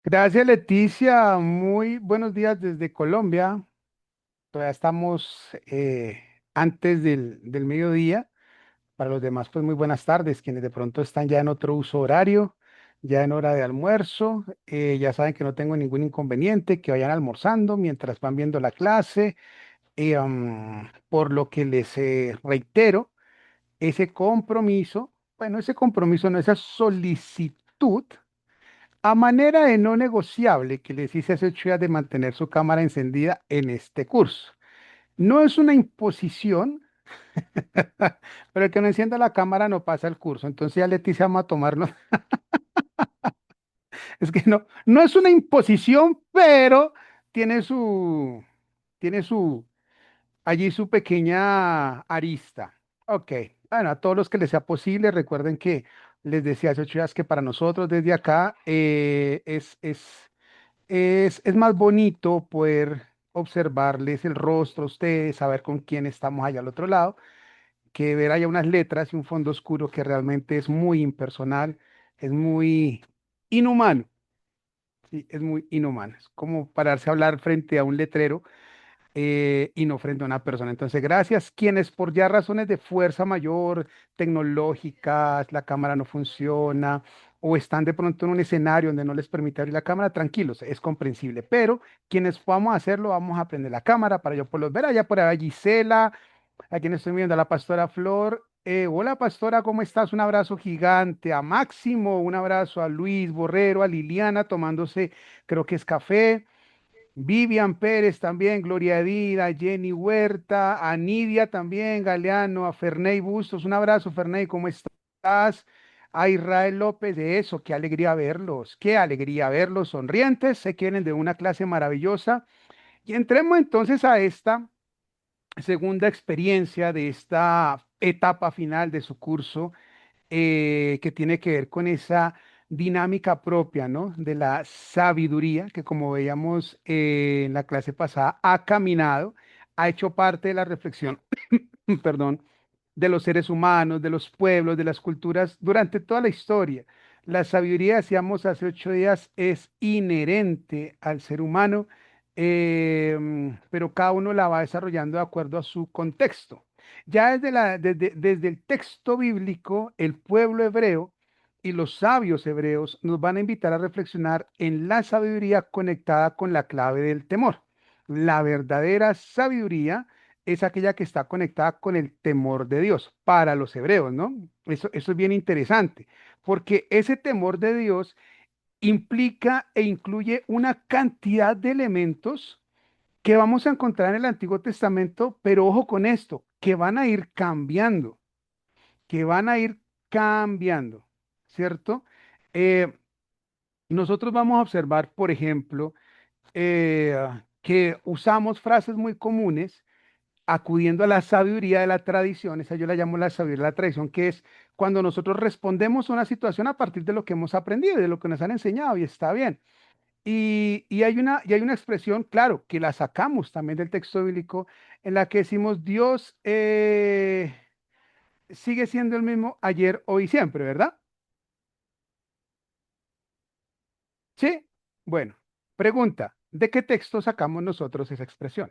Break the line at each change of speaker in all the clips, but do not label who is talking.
Gracias, Leticia. Muy buenos días desde Colombia. Todavía estamos antes del mediodía. Para los demás, pues muy buenas tardes. Quienes de pronto están ya en otro uso horario, ya en hora de almuerzo, ya saben que no tengo ningún inconveniente, que vayan almorzando mientras van viendo la clase. Por lo que les reitero, ese compromiso, bueno, ese compromiso no, esa solicitud a manera de no negociable que les hice hace 8 días de mantener su cámara encendida en este curso. No es una imposición, pero el que no encienda la cámara no pasa el curso. Entonces ya Leticia vamos a tomarnos. Es que no es una imposición, pero tiene su, tiene su, allí su pequeña arista. Ok, bueno, a todos los que les sea posible, recuerden que les decía hace 8 días que para nosotros desde acá es más bonito poder observarles el rostro a ustedes, saber con quién estamos allá al otro lado, que ver allá unas letras y un fondo oscuro que realmente es muy impersonal, es muy inhumano, sí, es muy inhumano. Es como pararse a hablar frente a un letrero y no frente a una persona. Entonces, gracias. Quienes por ya razones de fuerza mayor, tecnológicas, la cámara no funciona o están de pronto en un escenario donde no les permite abrir la cámara, tranquilos, es comprensible. Pero quienes podamos hacerlo, vamos a prender la cámara para yo poderlos ver. Allá por allá Gisela, a quien estoy viendo, a la pastora Flor. Hola pastora, ¿cómo estás? Un abrazo gigante a Máximo, un abrazo a Luis Borrero, a Liliana tomándose, creo que es café. Vivian Pérez también, Gloria Edida, Jenny Huerta, a Nidia también, Galeano, a Ferney Bustos, un abrazo, Ferney, ¿cómo estás? A Israel López, de eso, qué alegría verlos, sonrientes, se quieren de una clase maravillosa. Y entremos entonces a esta segunda experiencia de esta etapa final de su curso que tiene que ver con esa dinámica propia, ¿no? De la sabiduría, que como veíamos en la clase pasada, ha caminado, ha hecho parte de la reflexión, perdón, de los seres humanos, de los pueblos, de las culturas durante toda la historia. La sabiduría, decíamos hace 8 días, es inherente al ser humano, pero cada uno la va desarrollando de acuerdo a su contexto. Ya desde el texto bíblico, el pueblo hebreo y los sabios hebreos nos van a invitar a reflexionar en la sabiduría conectada con la clave del temor. La verdadera sabiduría es aquella que está conectada con el temor de Dios para los hebreos, ¿no? Eso es bien interesante, porque ese temor de Dios implica e incluye una cantidad de elementos que vamos a encontrar en el Antiguo Testamento, pero ojo con esto, que van a ir cambiando, que van a ir cambiando, ¿cierto? Eh, Nosotros vamos a observar, por ejemplo, que usamos frases muy comunes acudiendo a la sabiduría de la tradición, esa yo la llamo la sabiduría de la tradición, que es cuando nosotros respondemos a una situación a partir de lo que hemos aprendido, de lo que nos han enseñado, y está bien. Y hay una expresión, claro, que la sacamos también del texto bíblico, en la que decimos Dios sigue siendo el mismo ayer, hoy y siempre, ¿verdad? Sí. Bueno, pregunta, ¿de qué texto sacamos nosotros esa expresión?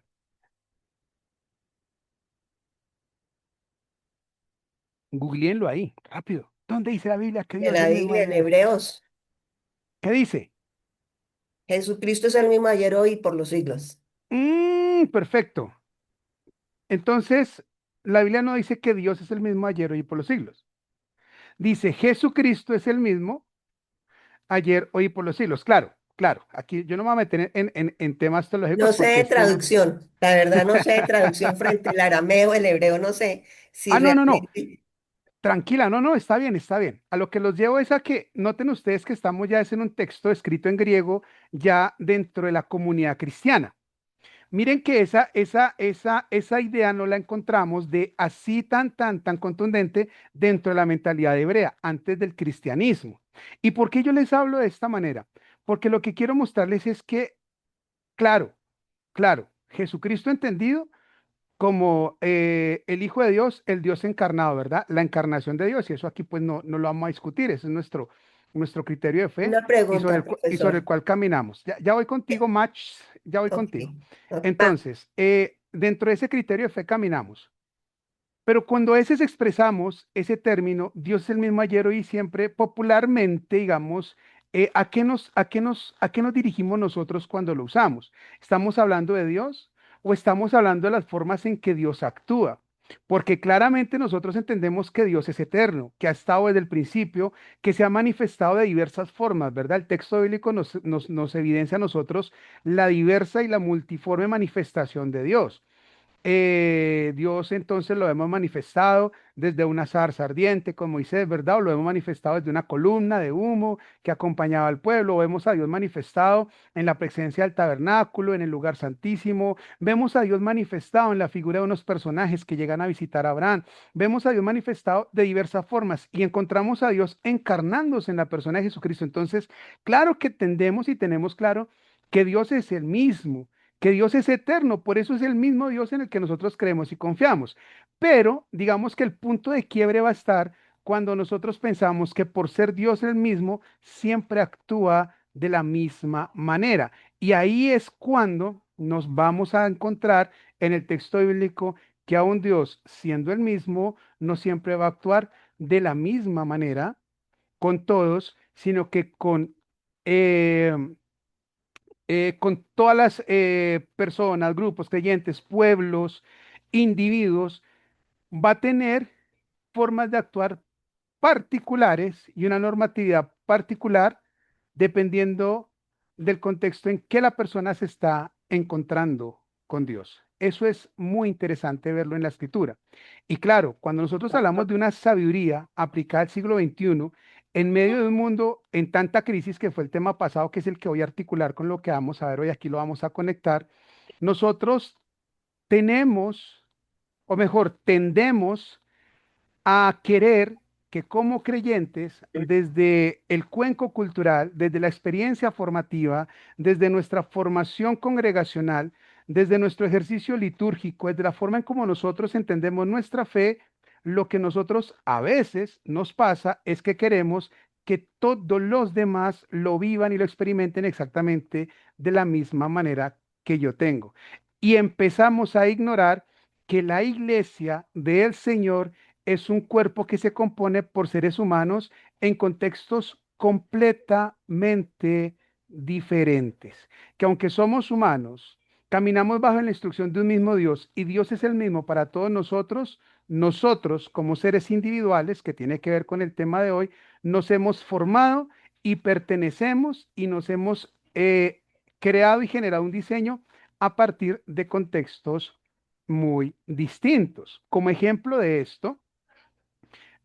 Googleenlo ahí, rápido. ¿Dónde dice la Biblia que
De
Dios es
la
el mismo
Biblia en
ayer?
Hebreos.
¿Qué dice?
Jesucristo es el mismo ayer, hoy y por los siglos.
Perfecto. Entonces, la Biblia no dice que Dios es el mismo ayer, hoy y por los siglos. Dice Jesucristo es el mismo ayer, hoy y por los siglos. Claro, claro. Aquí yo no me voy a meter en temas
No
teológicos
sé
porque
de
esto no.
traducción, la verdad no sé de traducción frente al arameo, el hebreo, no sé si
No, no, no.
realmente.
Tranquila, no, no, está bien, está bien. A lo que los llevo es a que noten ustedes que estamos ya es en un texto escrito en griego ya dentro de la comunidad cristiana. Miren que esa idea no la encontramos de así tan contundente dentro de la mentalidad hebrea, antes del cristianismo. ¿Y por qué yo les hablo de esta manera? Porque lo que quiero mostrarles es que, claro, claro, Jesucristo entendido como el Hijo de Dios, el Dios encarnado, ¿verdad? La encarnación de Dios, y eso aquí pues no lo vamos a discutir, ese es nuestro criterio de fe
Una
y
pregunta,
y sobre el
profesor.
cual caminamos. Ya voy contigo, Max, ya voy
Ok.
contigo.
Ah,
Entonces, dentro de ese criterio de fe caminamos. Pero cuando a veces expresamos ese término, Dios es el mismo ayer, hoy y siempre, popularmente, digamos, a qué nos dirigimos nosotros cuando lo usamos? ¿Estamos hablando de Dios o estamos hablando de las formas en que Dios actúa? Porque claramente nosotros entendemos que Dios es eterno, que ha estado desde el principio, que se ha manifestado de diversas formas, ¿verdad? El texto bíblico nos evidencia a nosotros la diversa y la multiforme manifestación de Dios. Dios entonces lo hemos manifestado desde una zarza ardiente con Moisés, ¿verdad? O lo hemos manifestado desde una columna de humo que acompañaba al pueblo. Vemos a Dios manifestado en la presencia del tabernáculo, en el lugar santísimo. Vemos a Dios manifestado en la figura de unos personajes que llegan a visitar a Abraham. Vemos a Dios manifestado de diversas formas y encontramos a Dios encarnándose en la persona de Jesucristo. Entonces, claro que tendemos y tenemos claro que Dios es el mismo, que Dios es eterno, por eso es el mismo Dios en el que nosotros creemos y confiamos. Pero digamos que el punto de quiebre va a estar cuando nosotros pensamos que por ser Dios el mismo, siempre actúa de la misma manera. Y ahí es cuando nos vamos a encontrar en el texto bíblico que aun Dios, siendo el mismo, no siempre va a actuar de la misma manera con todos, sino que eh, con todas las personas, grupos, creyentes, pueblos, individuos, va a tener formas de actuar particulares y una normatividad particular dependiendo del contexto en que la persona se está encontrando con Dios. Eso es muy interesante verlo en la escritura. Y claro, cuando nosotros hablamos de una sabiduría aplicada al siglo XXI, en medio de un mundo en tanta crisis, que fue el tema pasado, que es el que voy a articular con lo que vamos a ver hoy, aquí lo vamos a conectar, nosotros tenemos, o mejor, tendemos a querer que como creyentes, desde el cuenco cultural, desde la experiencia formativa, desde nuestra formación congregacional, desde nuestro ejercicio litúrgico, desde la forma en cómo nosotros entendemos nuestra fe, lo que nosotros a veces nos pasa es que queremos que todos los demás lo vivan y lo experimenten exactamente de la misma manera que yo tengo. Y empezamos a ignorar que la iglesia del Señor es un cuerpo que se compone por seres humanos en contextos completamente diferentes. Que aunque somos humanos, caminamos bajo la instrucción de un mismo Dios y Dios es el mismo para todos nosotros, nosotros como seres individuales, que tiene que ver con el tema de hoy, nos hemos formado y pertenecemos y nos hemos creado y generado un diseño a partir de contextos muy distintos. Como ejemplo de esto,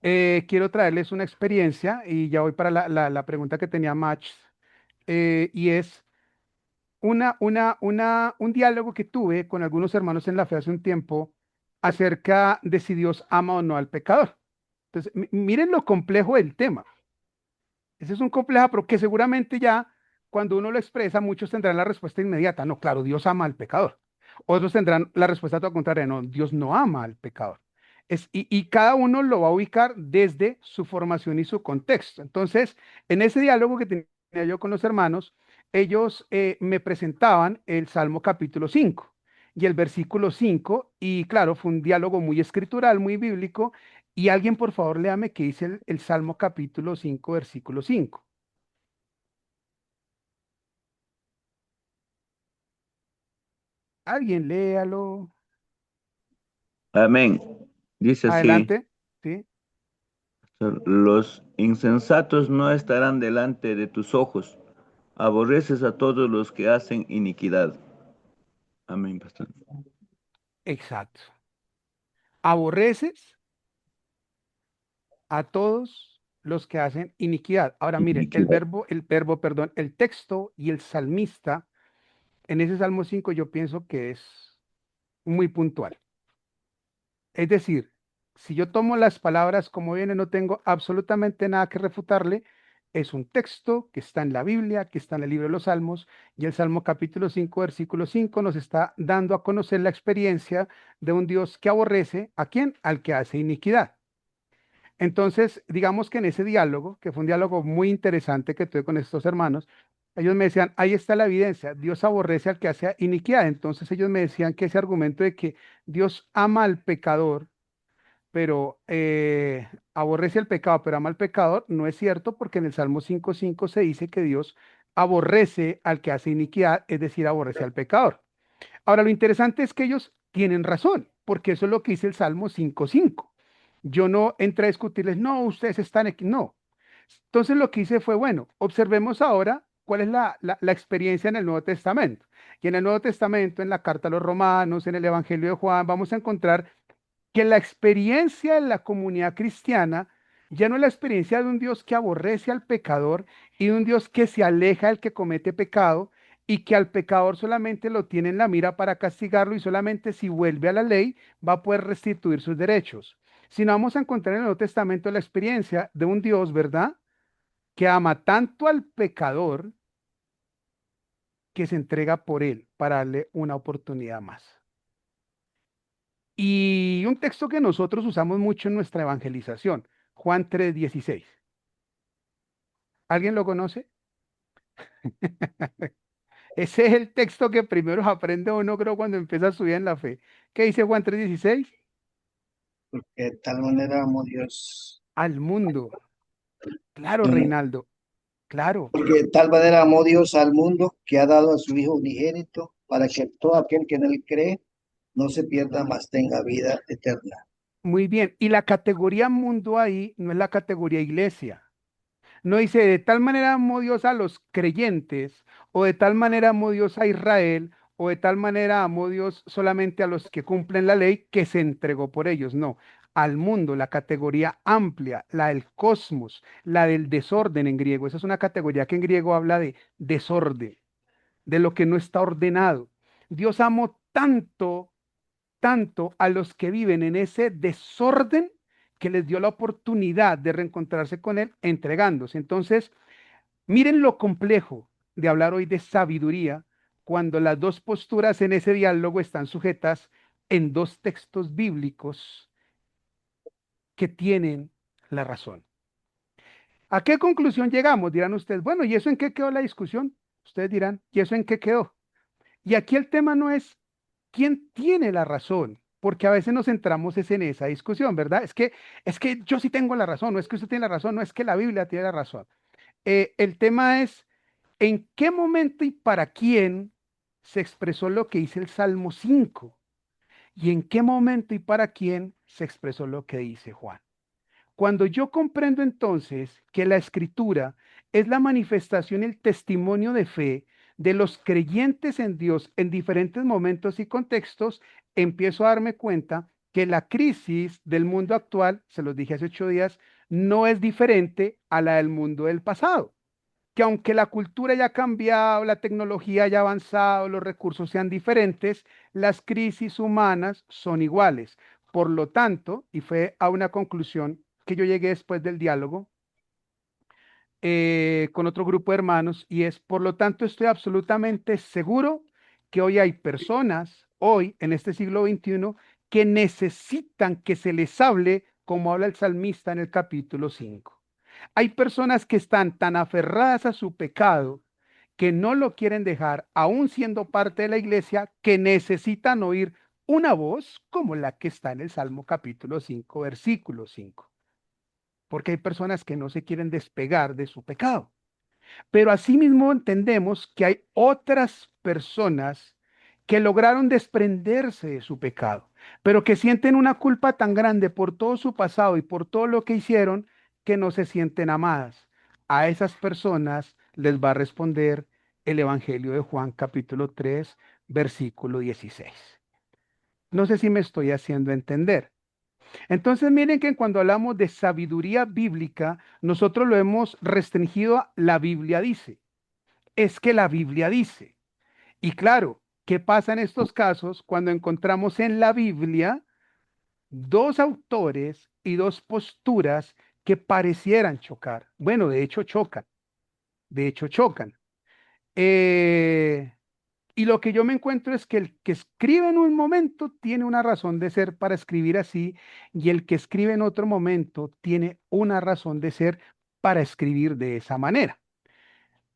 quiero traerles una experiencia y ya voy para la pregunta que tenía Match, y es un diálogo que tuve con algunos hermanos en la fe hace un tiempo acerca de si Dios ama o no al pecador. Entonces, miren lo complejo del tema. Ese es un complejo, pero que seguramente ya cuando uno lo expresa, muchos tendrán la respuesta inmediata. No, claro, Dios ama al pecador. Otros tendrán la respuesta todo contraria. No, Dios no ama al pecador. Y cada uno lo va a ubicar desde su formación y su contexto. Entonces, en ese diálogo que tenía yo con los hermanos, ellos me presentaban el Salmo capítulo 5 y el versículo 5 y claro, fue un diálogo muy escritural, muy bíblico, y alguien, por favor, léame qué dice el Salmo capítulo 5 versículo 5. Alguien léalo.
Amén. Dice así,
Adelante. ¿Sí?
los insensatos no estarán delante de tus ojos. Aborreces a todos los que hacen iniquidad. Amén, pastor.
Exacto. Aborreces a todos los que hacen iniquidad. Ahora miren,
Iniquidad.
perdón, el texto y el salmista en ese Salmo 5 yo pienso que es muy puntual. Es decir, si yo tomo las palabras como vienen, no tengo absolutamente nada que refutarle. Es un texto que está en la Biblia, que está en el libro de los Salmos, y el Salmo capítulo 5 versículo 5 nos está dando a conocer la experiencia de un Dios que aborrece a quién, al que hace iniquidad. Entonces, digamos que en ese diálogo, que fue un diálogo muy interesante que tuve con estos hermanos, ellos me decían, ahí está la evidencia, Dios aborrece al que hace iniquidad. Entonces ellos me decían que ese argumento de que Dios ama al pecador, pero aborrece el pecado, pero ama al pecador, no es cierto, porque en el Salmo 5:5 se dice que Dios aborrece al que hace iniquidad, es decir, aborrece al pecador. Ahora, lo interesante es que ellos tienen razón, porque eso es lo que dice el Salmo 5:5. Yo no entré a discutirles, no, ustedes están aquí, no. Entonces lo que hice fue, bueno, observemos ahora cuál es la experiencia en el Nuevo Testamento. Y en el Nuevo Testamento, en la carta a los Romanos, en el Evangelio de Juan, vamos a encontrar que la experiencia de la comunidad cristiana ya no es la experiencia de un Dios que aborrece al pecador y de un Dios que se aleja del que comete pecado y que al pecador solamente lo tiene en la mira para castigarlo y solamente si vuelve a la ley va a poder restituir sus derechos. Sino vamos a encontrar en el Nuevo Testamento la experiencia de un Dios, ¿verdad? Que ama tanto al pecador que se entrega por él para darle una oportunidad más. Y un texto que nosotros usamos mucho en nuestra evangelización, Juan 3:16. ¿Alguien lo conoce? Ese es el texto que primero aprende uno, creo, cuando empieza a subir en la fe. ¿Qué dice Juan 3:16?
Porque de tal manera amó Dios.
Al mundo. Claro,
Mm,
Reinaldo, claro.
Porque de tal manera amó Dios al mundo que ha dado a su Hijo unigénito para que todo aquel que en él cree no se pierda, mas tenga vida eterna.
Muy bien. Y la categoría mundo ahí no es la categoría iglesia. No dice, de tal manera amó Dios a los creyentes, o de tal manera amó Dios a Israel, o de tal manera amó Dios solamente a los que cumplen la ley, que se entregó por ellos. No, al mundo, la categoría amplia, la del cosmos, la del desorden en griego. Esa es una categoría que en griego habla de desorden, de lo que no está ordenado. Dios amó tanto a los que viven en ese desorden que les dio la oportunidad de reencontrarse con Él entregándose. Entonces, miren lo complejo de hablar hoy de sabiduría cuando las dos posturas en ese diálogo están sujetas en dos textos bíblicos que tienen la razón. ¿A qué conclusión llegamos? Dirán ustedes, bueno, ¿y eso en qué quedó la discusión? Ustedes dirán, ¿y eso en qué quedó? Y aquí el tema no es quién tiene la razón, porque a veces nos centramos es en esa discusión, ¿verdad? Es que yo sí tengo la razón, no es que usted tiene la razón, no es que la Biblia tiene la razón. El tema es en qué momento y para quién se expresó lo que dice el Salmo 5 y en qué momento y para quién se expresó lo que dice Juan. Cuando yo comprendo entonces que la escritura es la manifestación y el testimonio de fe de los creyentes en Dios en diferentes momentos y contextos, empiezo a darme cuenta que la crisis del mundo actual, se los dije hace 8 días, no es diferente a la del mundo del pasado. Que aunque la cultura ya ha cambiado, la tecnología ya ha avanzado, los recursos sean diferentes, las crisis humanas son iguales. Por lo tanto, y fue a una conclusión que yo llegué después del diálogo con otro grupo de hermanos, y es, por lo tanto, estoy absolutamente seguro que hoy hay personas, hoy, en este siglo XXI, que necesitan que se les hable como habla el salmista en el capítulo 5. Hay personas que están tan aferradas a su pecado que no lo quieren dejar, aún siendo parte de la iglesia, que necesitan oír una voz como la que está en el Salmo capítulo 5, versículo 5, porque hay personas que no se quieren despegar de su pecado. Pero asimismo entendemos que hay otras personas que lograron desprenderse de su pecado, pero que sienten una culpa tan grande por todo su pasado y por todo lo que hicieron que no se sienten amadas. A esas personas les va a responder el Evangelio de Juan capítulo 3, versículo 16. No sé si me estoy haciendo entender. Entonces, miren que cuando hablamos de sabiduría bíblica, nosotros lo hemos restringido a la Biblia dice. Es que la Biblia dice. Y claro, ¿qué pasa en estos casos cuando encontramos en la Biblia dos autores y dos posturas que parecieran chocar? Bueno, de hecho chocan, de hecho chocan. Eh, Y lo que yo me encuentro es que el que escribe en un momento tiene una razón de ser para escribir así, y el que escribe en otro momento tiene una razón de ser para escribir de esa manera.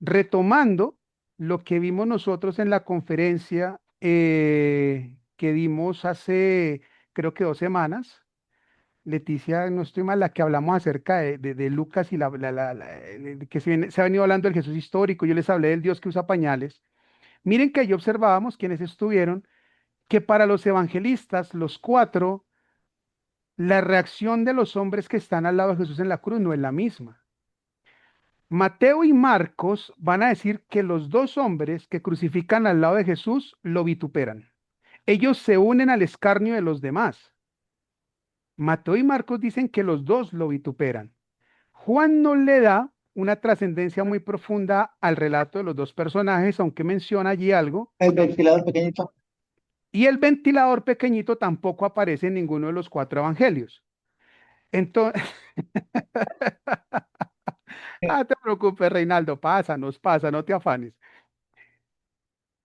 Retomando lo que vimos nosotros en la conferencia que dimos hace, creo que 2 semanas, Leticia, no estoy mal, la que hablamos acerca de Lucas y que se ha venido hablando del Jesús histórico. Yo les hablé del Dios que usa pañales. Miren que ahí observábamos quienes estuvieron, que para los evangelistas, los cuatro, la reacción de los hombres que están al lado de Jesús en la cruz no es la misma. Mateo y Marcos van a decir que los dos hombres que crucifican al lado de Jesús lo vituperan. Ellos se unen al escarnio de los demás. Mateo y Marcos dicen que los dos lo vituperan. Juan no le da una trascendencia muy profunda al relato de los dos personajes, aunque menciona allí algo.
El ventilador pequeñito.
Y el ventilador pequeñito tampoco aparece en ninguno de los cuatro evangelios. Entonces, no te preocupes, Reinaldo, pasa, no te afanes.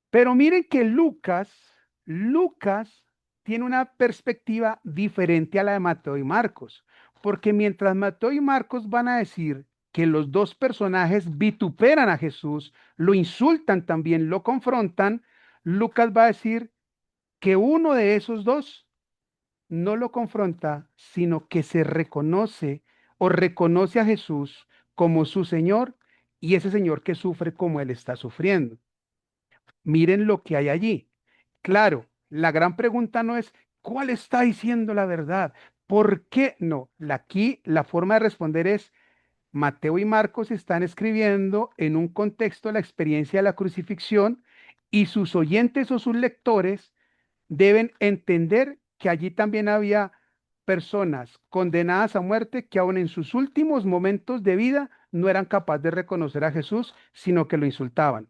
Pero miren que Lucas tiene una perspectiva diferente a la de Mateo y Marcos, porque mientras Mateo y Marcos van a decir que los dos personajes vituperan a Jesús, lo insultan también, lo confrontan, Lucas va a decir que uno de esos dos no lo confronta, sino que se reconoce o reconoce a Jesús como su Señor, y ese Señor que sufre como Él está sufriendo. Miren lo que hay allí. Claro, la gran pregunta no es ¿cuál está diciendo la verdad? ¿Por qué no? Aquí la forma de responder es Mateo y Marcos están escribiendo en un contexto la experiencia de la crucifixión, y sus oyentes o sus lectores deben entender que allí también había personas condenadas a muerte que aún en sus últimos momentos de vida no eran capaces de reconocer a Jesús, sino que lo insultaban.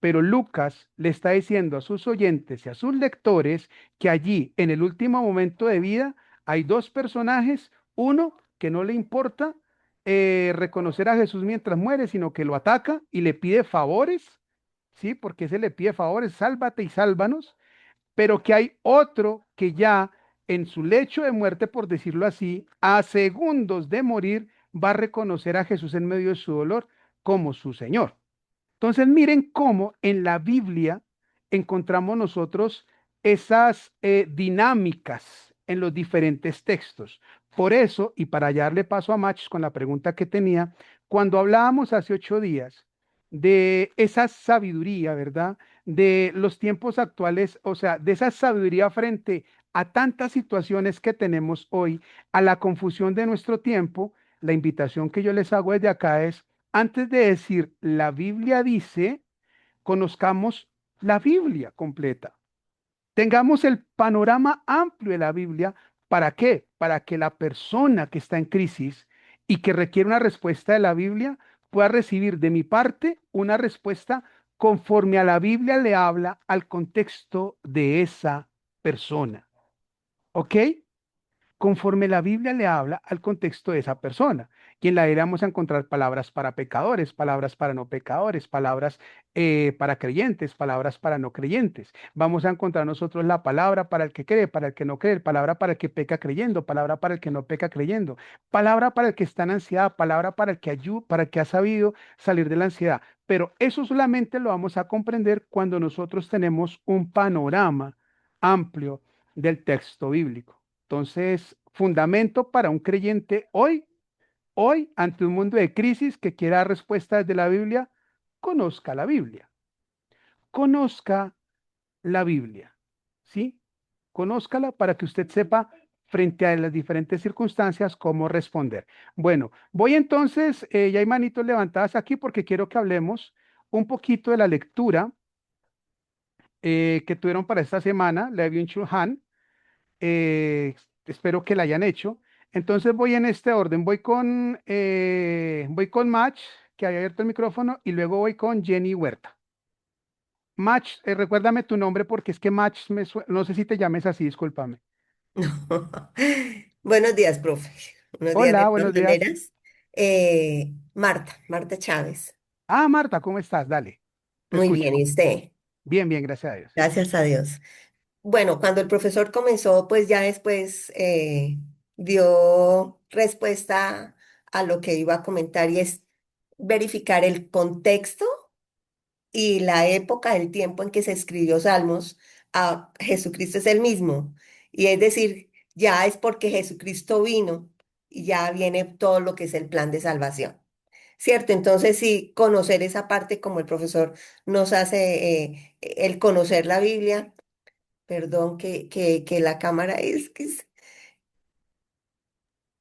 Pero Lucas le está diciendo a sus oyentes y a sus lectores que allí, en el último momento de vida, hay dos personajes, uno que no le importa reconocer a Jesús mientras muere, sino que lo ataca y le pide favores, ¿sí? Porque se le pide favores, sálvate y sálvanos, pero que hay otro que ya en su lecho de muerte, por decirlo así, a segundos de morir, va a reconocer a Jesús en medio de su dolor como su Señor. Entonces, miren cómo en la Biblia encontramos nosotros esas dinámicas en los diferentes textos. Por eso, y para darle paso a Mach con la pregunta que tenía, cuando hablábamos hace 8 días de esa sabiduría, ¿verdad? De los tiempos actuales, o sea, de esa sabiduría frente a tantas situaciones que tenemos hoy, a la confusión de nuestro tiempo, la invitación que yo les hago desde acá es, antes de decir la Biblia dice, conozcamos la Biblia completa. Tengamos el panorama amplio de la Biblia. ¿Para qué? Para que la persona que está en crisis y que requiere una respuesta de la Biblia pueda recibir de mi parte una respuesta conforme a la Biblia le habla al contexto de esa persona. ¿Ok? Conforme la Biblia le habla al contexto de esa persona. Y en la Biblia vamos a encontrar palabras para pecadores, palabras para no pecadores, palabras para creyentes, palabras para no creyentes. Vamos a encontrar nosotros la palabra para el que cree, para el que no cree, palabra para el que peca creyendo, palabra para el que no peca creyendo, palabra para el que está en ansiedad, palabra para el que ayuda, para el que ha sabido salir de la ansiedad. Pero eso solamente lo vamos a comprender cuando nosotros tenemos un panorama amplio del texto bíblico. Entonces, fundamento para un creyente hoy, ante un mundo de crisis que quiera respuestas de la Biblia, conozca la Biblia. Conozca la Biblia, ¿sí? Conózcala para que usted sepa frente a las diferentes circunstancias cómo responder. Bueno, voy entonces, ya hay manitos levantadas aquí porque quiero que hablemos un poquito de la lectura que tuvieron para esta semana, la de Byung-Chul Han. Espero que la hayan hecho. Entonces voy en este orden. Voy con Match, que había abierto el micrófono, y luego voy con Jenny Huerta. Match, recuérdame tu nombre porque es que Match, no sé si te llames así, discúlpame.
Buenos días, profe. Buenos días de
Hola,
todas
buenos días.
maneras. Marta Chávez.
Marta, ¿cómo estás? Dale, te
Muy
escucho.
bien, ¿y usted?
Bien, bien, gracias a Dios.
Gracias a Dios. Bueno, cuando el profesor comenzó, pues ya después dio respuesta a lo que iba a comentar y es verificar el contexto y la época, el tiempo en que se escribió Salmos. A Jesucristo es el mismo. Y es decir, ya es porque Jesucristo vino y ya viene todo lo que es el plan de salvación. ¿Cierto? Entonces, sí, conocer esa parte como el profesor nos hace, el conocer la Biblia, perdón, que la cámara el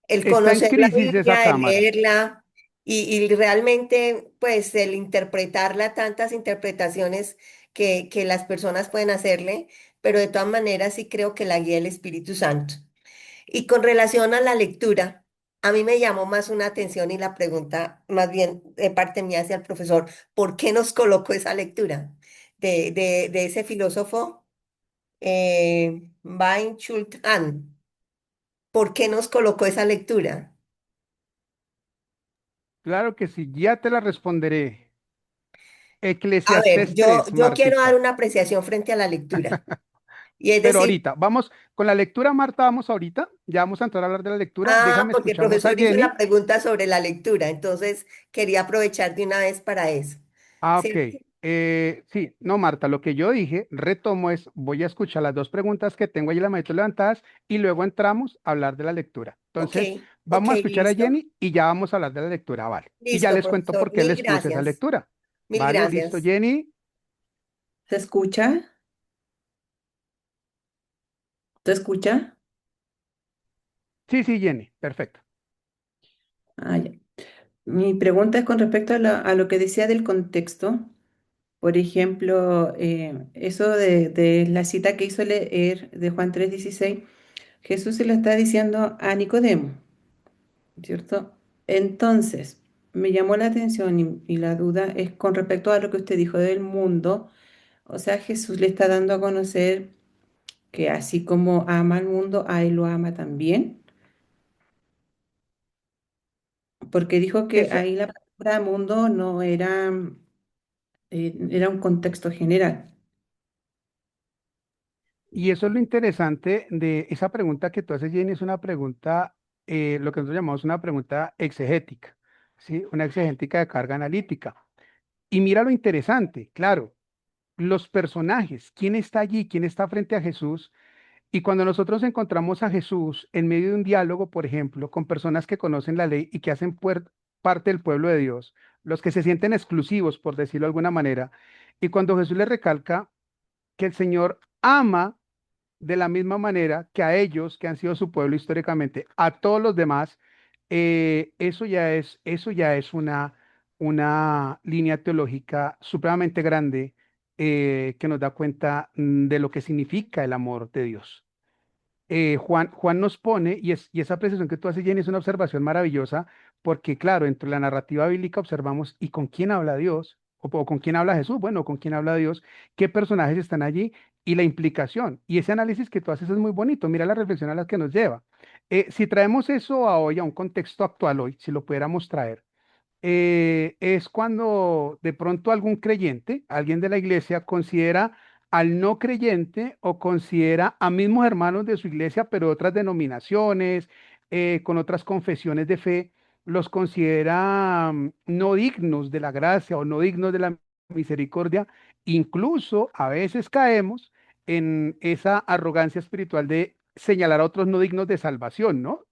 Está en
conocer la
crisis esa
Biblia, el
cámara.
leerla y realmente, pues, el interpretarla, tantas interpretaciones que las personas pueden hacerle, pero de todas maneras sí creo que la guía el Espíritu Santo. Y con relación a la lectura, a mí me llamó más una atención y la pregunta, más bien de parte mía hacia el profesor, ¿por qué nos colocó esa lectura de ese filósofo Byung-Chul Han? ¿Por qué nos colocó esa lectura?
Claro que sí, ya te la responderé.
A ver,
Eclesiastés
yo,
3,
yo quiero dar
Martica.
una apreciación frente a la lectura. Y es
Pero
decir,
ahorita, vamos con la lectura, Marta, vamos ahorita. Ya vamos a entrar a hablar de la lectura. Déjame,
porque el
escuchamos a
profesor hizo la
Jenny.
pregunta sobre la lectura, entonces quería aprovechar de una vez para eso.
Ah, ok.
¿Cierto?
Sí, no, Marta, lo que yo dije, retomo es, voy a escuchar las dos preguntas que tengo ahí las manitos levantadas y luego entramos a hablar de la lectura.
Ok,
Entonces,
ok,
vamos a escuchar a
listo.
Jenny y ya vamos a hablar de la lectura, vale. Y ya
Listo,
les cuento
profesor.
por qué
Mil
les puse esa
gracias.
lectura.
Mil
Vale, listo,
gracias.
Jenny.
¿Se escucha? ¿Se escucha?
Sí, sí, Jenny, perfecto.
Ah, ya. Mi pregunta es con respecto a lo que decía del contexto. Por ejemplo, eso de la cita que hizo leer de Juan 3:16, Jesús se lo está diciendo a Nicodemo, ¿cierto? Entonces, me llamó la atención y la duda es con respecto a lo que usted dijo del mundo. O sea, Jesús le está dando a conocer que así como ama al mundo, a él lo ama también, porque dijo que
Esa,
ahí la palabra mundo no era, era un contexto general.
y eso es lo interesante de esa pregunta que tú haces, Jenny, es una pregunta, lo que nosotros llamamos una pregunta exegética, ¿sí? Una exegética de carga analítica. Y mira lo interesante, claro, los personajes, quién está allí, quién está frente a Jesús. Y cuando nosotros encontramos a Jesús en medio de un diálogo, por ejemplo, con personas que conocen la ley y que hacen parte del pueblo de Dios, los que se sienten exclusivos, por decirlo de alguna manera, y cuando Jesús les recalca que el Señor ama de la misma manera que a ellos, que han sido su pueblo históricamente, a todos los demás, eso ya es una línea teológica supremamente grande que nos da cuenta de lo que significa el amor de Dios. Juan nos pone, y esa apreciación que tú haces, Jenny, es una observación maravillosa, porque claro, entre la narrativa bíblica observamos, ¿y con quién habla Dios? O con quién habla Jesús? Bueno, ¿con quién habla Dios? ¿Qué personajes están allí? Y la implicación. Y ese análisis que tú haces es muy bonito. Mira la reflexión a la que nos lleva. Si traemos eso a hoy, a un contexto actual hoy, si lo pudiéramos traer, es cuando de pronto algún creyente, alguien de la iglesia, considera al no creyente o considera a mismos hermanos de su iglesia, pero de otras denominaciones, con otras confesiones de fe, los considera no dignos de la gracia o no dignos de la misericordia. Incluso a veces caemos en esa arrogancia espiritual de señalar a otros no dignos de salvación, ¿no?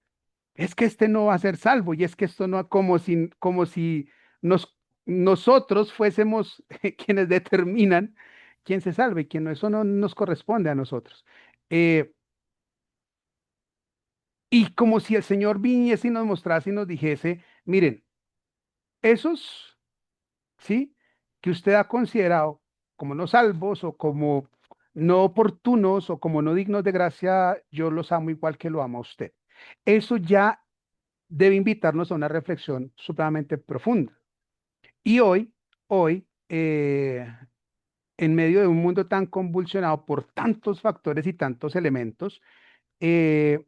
Es que este no va a ser salvo y es que esto no, como si nos, nosotros fuésemos quienes determinan quién se salva y quién no, eso no nos corresponde a nosotros. Eh, y como si el Señor viniese y nos mostrase y nos dijese, miren, esos, ¿sí? Que usted ha considerado como no salvos o como no oportunos o como no dignos de gracia, yo los amo igual que lo ama usted. Eso ya debe invitarnos a una reflexión supremamente profunda. Y hoy, en medio de un mundo tan convulsionado por tantos factores y tantos elementos, eh,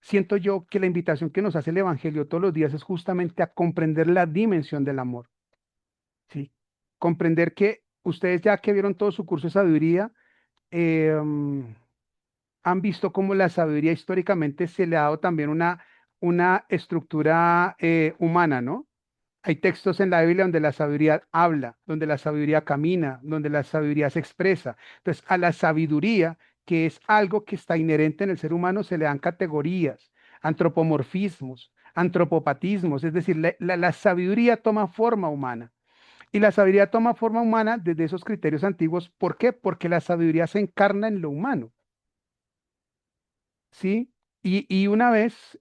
siento yo que la invitación que nos hace el Evangelio todos los días es justamente a comprender la dimensión del amor, ¿sí? Comprender que ustedes ya que vieron todo su curso de sabiduría, em, han visto cómo la sabiduría históricamente se le ha dado también una estructura humana, ¿no? Hay textos en la Biblia donde la sabiduría habla, donde la sabiduría camina, donde la sabiduría se expresa. Entonces, a la sabiduría, que es algo que está inherente en el ser humano, se le dan categorías, antropomorfismos, antropopatismos, es decir, la sabiduría toma forma humana. Y la sabiduría toma forma humana desde esos criterios antiguos. ¿Por qué? Porque la sabiduría se encarna en lo humano. ¿Sí? Y una vez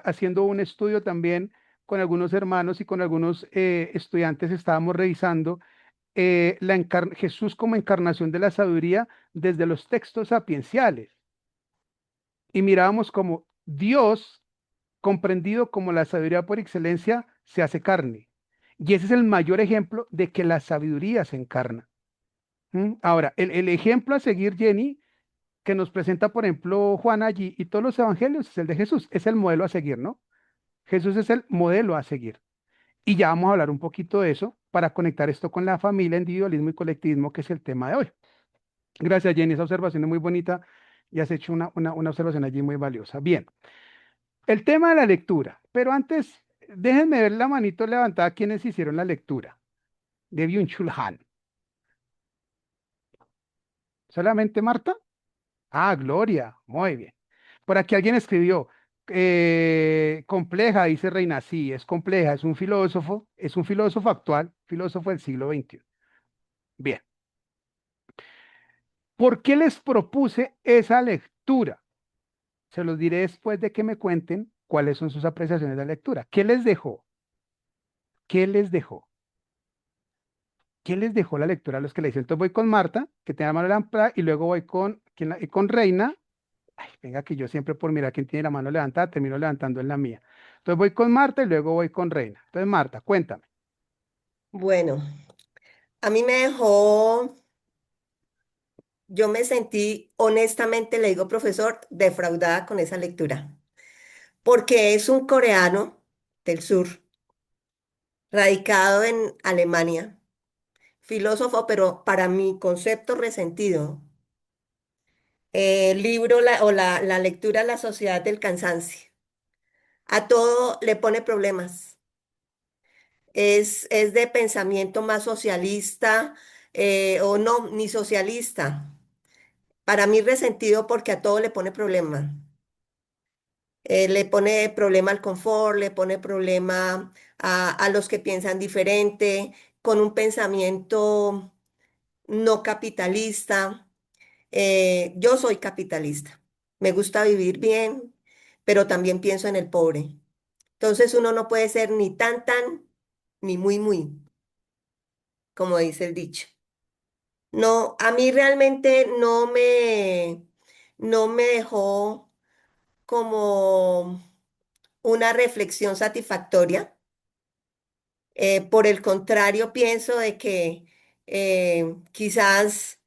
haciendo un estudio también con algunos hermanos y con algunos estudiantes, estábamos revisando Jesús como encarnación de la sabiduría desde los textos sapienciales. Y mirábamos como Dios, comprendido como la sabiduría por excelencia, se hace carne. Y ese es el mayor ejemplo de que la sabiduría se encarna. ¿Mm? Ahora, el ejemplo a seguir, Jenny, que nos presenta, por ejemplo, Juan allí y todos los evangelios es el de Jesús, es el modelo a seguir, ¿no? Jesús es el modelo a seguir. Y ya vamos a hablar un poquito de eso para conectar esto con la familia, individualismo y colectivismo, que es el tema de hoy. Gracias, Jenny, esa observación es muy bonita y has hecho una observación allí muy valiosa. Bien, el tema de la lectura, pero antes, déjenme ver la manito levantada quienes hicieron la lectura de Byung-Chul Han. ¿Solamente Marta? Ah, Gloria, muy bien. Por aquí alguien escribió, compleja, dice Reina, sí, es compleja, es un filósofo actual, filósofo del siglo XXI. Bien, ¿por qué les propuse esa lectura? Se los diré después de que me cuenten cuáles son sus apreciaciones de la lectura. ¿Qué les dejó? ¿Qué les dejó? ¿Qué les dejó la lectura a los que le dicen? Entonces voy con Marta, que tiene la mano levantada, y luego voy con Reina. Ay, venga, que yo siempre por mirar quién tiene la mano levantada, termino levantando en la mía. Entonces voy con Marta y luego voy con Reina. Entonces, Marta, cuéntame.
Bueno, a mí me dejó, yo me sentí, honestamente le digo, profesor, defraudada con esa lectura, porque es un coreano del sur, radicado en Alemania, filósofo, pero para mi concepto resentido. El libro la lectura La sociedad del cansancio. A todo le pone problemas. Es de pensamiento más socialista o no, ni socialista. Para mí resentido porque a todo le pone problema. Le pone problema al confort, le pone problema a los que piensan diferente, con un pensamiento no capitalista. Yo soy capitalista. Me gusta vivir bien, pero también pienso en el pobre. Entonces uno no puede ser ni tan tan, ni muy muy, como dice el dicho. No, a mí realmente no me dejó como una reflexión satisfactoria. Por el contrario, pienso de que quizás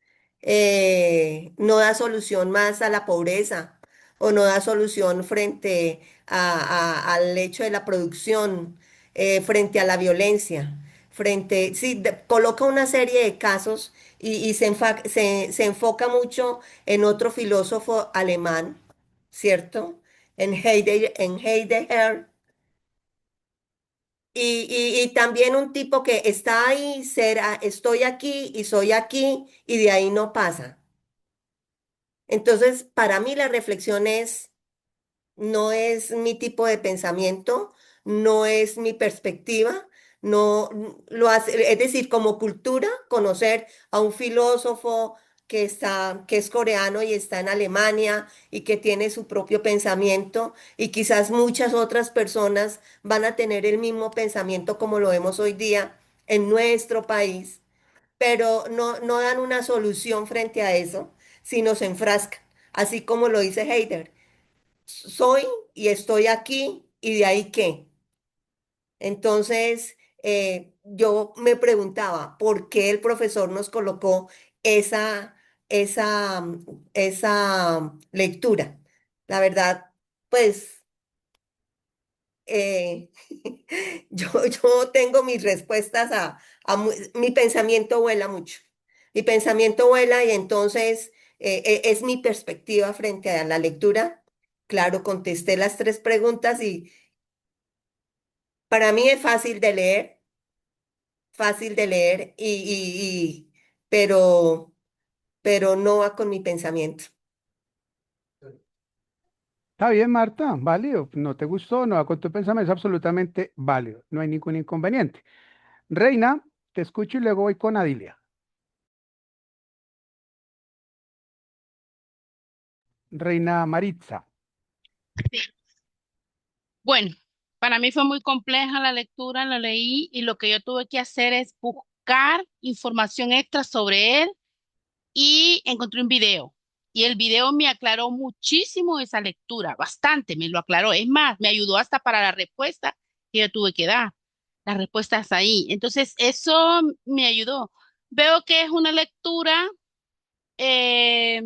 no da solución más a la pobreza o no da solución frente al hecho de la producción, frente a la violencia, sí, coloca una serie de casos y se enfoca mucho en otro filósofo alemán, ¿cierto? En Heidegger y también un tipo que está ahí, será, estoy aquí y soy aquí y de ahí no pasa. Entonces, para mí la reflexión no es mi tipo de pensamiento, no es mi perspectiva, no lo hace, es decir, como cultura, conocer a un filósofo que es coreano y está en Alemania y que tiene su propio pensamiento y quizás muchas otras personas van a tener el mismo pensamiento como lo vemos hoy día en nuestro país, pero no dan una solución frente a eso, sino se enfrascan, así como lo dice Heider, soy y estoy aquí y de ahí qué. Entonces, yo me preguntaba por qué el profesor nos colocó esa, esa lectura. La verdad, pues eh, yo tengo mis respuestas mi pensamiento vuela mucho. Mi pensamiento vuela y entonces es mi perspectiva frente a la lectura. Claro, contesté las tres preguntas y para mí es fácil de leer pero, pero no va con mi pensamiento.
Está bien, Marta, válido. No te gustó, no va con tu pensamiento, es absolutamente válido. No hay ningún inconveniente. Reina, te escucho y luego voy con Adilia. Reina Maritza.
Bueno, para mí fue muy compleja la lectura, la leí y lo que yo tuve que hacer es buscar información extra sobre él y encontré un video. Y el video me aclaró muchísimo esa lectura, bastante me lo aclaró. Es más, me ayudó hasta para la respuesta que yo tuve que dar. Las respuestas ahí. Entonces, eso me ayudó. Veo que es una lectura eh,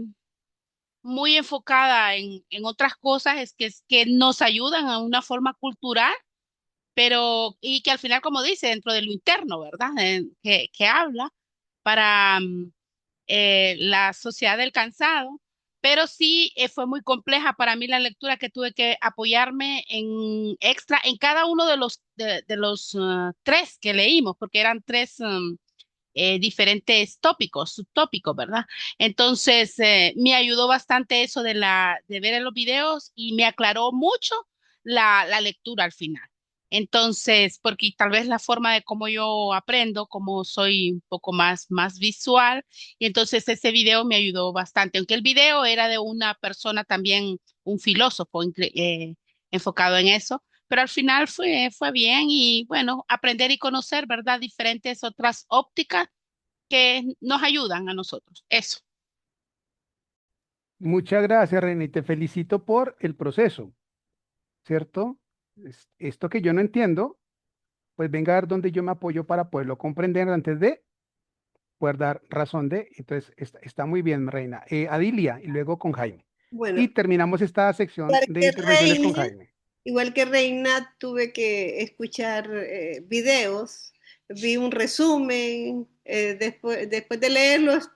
muy enfocada en otras cosas, es que nos ayudan a una forma cultural pero, y que al final, como dice, dentro de lo interno, ¿verdad? Que habla para la sociedad del cansado, pero sí fue muy compleja para mí la lectura que tuve que apoyarme en extra en cada uno de los tres que leímos, porque eran tres diferentes tópicos, subtópicos, ¿verdad? Entonces, me ayudó bastante eso de ver en los videos y me aclaró mucho la lectura al final. Entonces, porque tal vez la forma de cómo yo aprendo, como soy un poco más visual, y entonces ese video me ayudó bastante, aunque el video era de una persona también, un filósofo enfocado en eso, pero al final fue bien y bueno, aprender y conocer, ¿verdad? Diferentes otras ópticas que nos ayudan a nosotros. Eso.
Muchas gracias, Reina, y te felicito por el proceso, ¿cierto? Esto que yo no entiendo, pues venga a ver dónde yo me apoyo para poderlo comprender antes de poder dar razón de. Entonces, está muy bien, Reina. Adilia, y luego con Jaime.
Bueno,
Y terminamos esta sección
igual
de
que
intervenciones con
Reina,
Jaime.
igual que Reina, tuve que escuchar videos, vi un resumen, después de leerlos,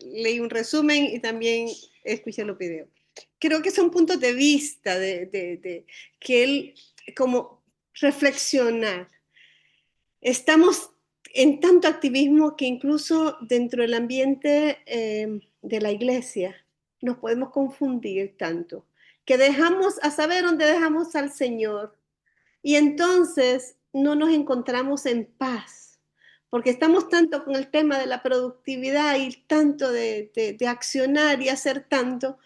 leí un resumen y también escuché los videos. Creo que son puntos de vista de que él, como reflexionar. Estamos en tanto activismo que incluso dentro del ambiente de la iglesia nos podemos confundir tanto, que dejamos a saber dónde dejamos al Señor y entonces no nos encontramos en paz, porque estamos tanto con el tema de la productividad y tanto de accionar y hacer tanto,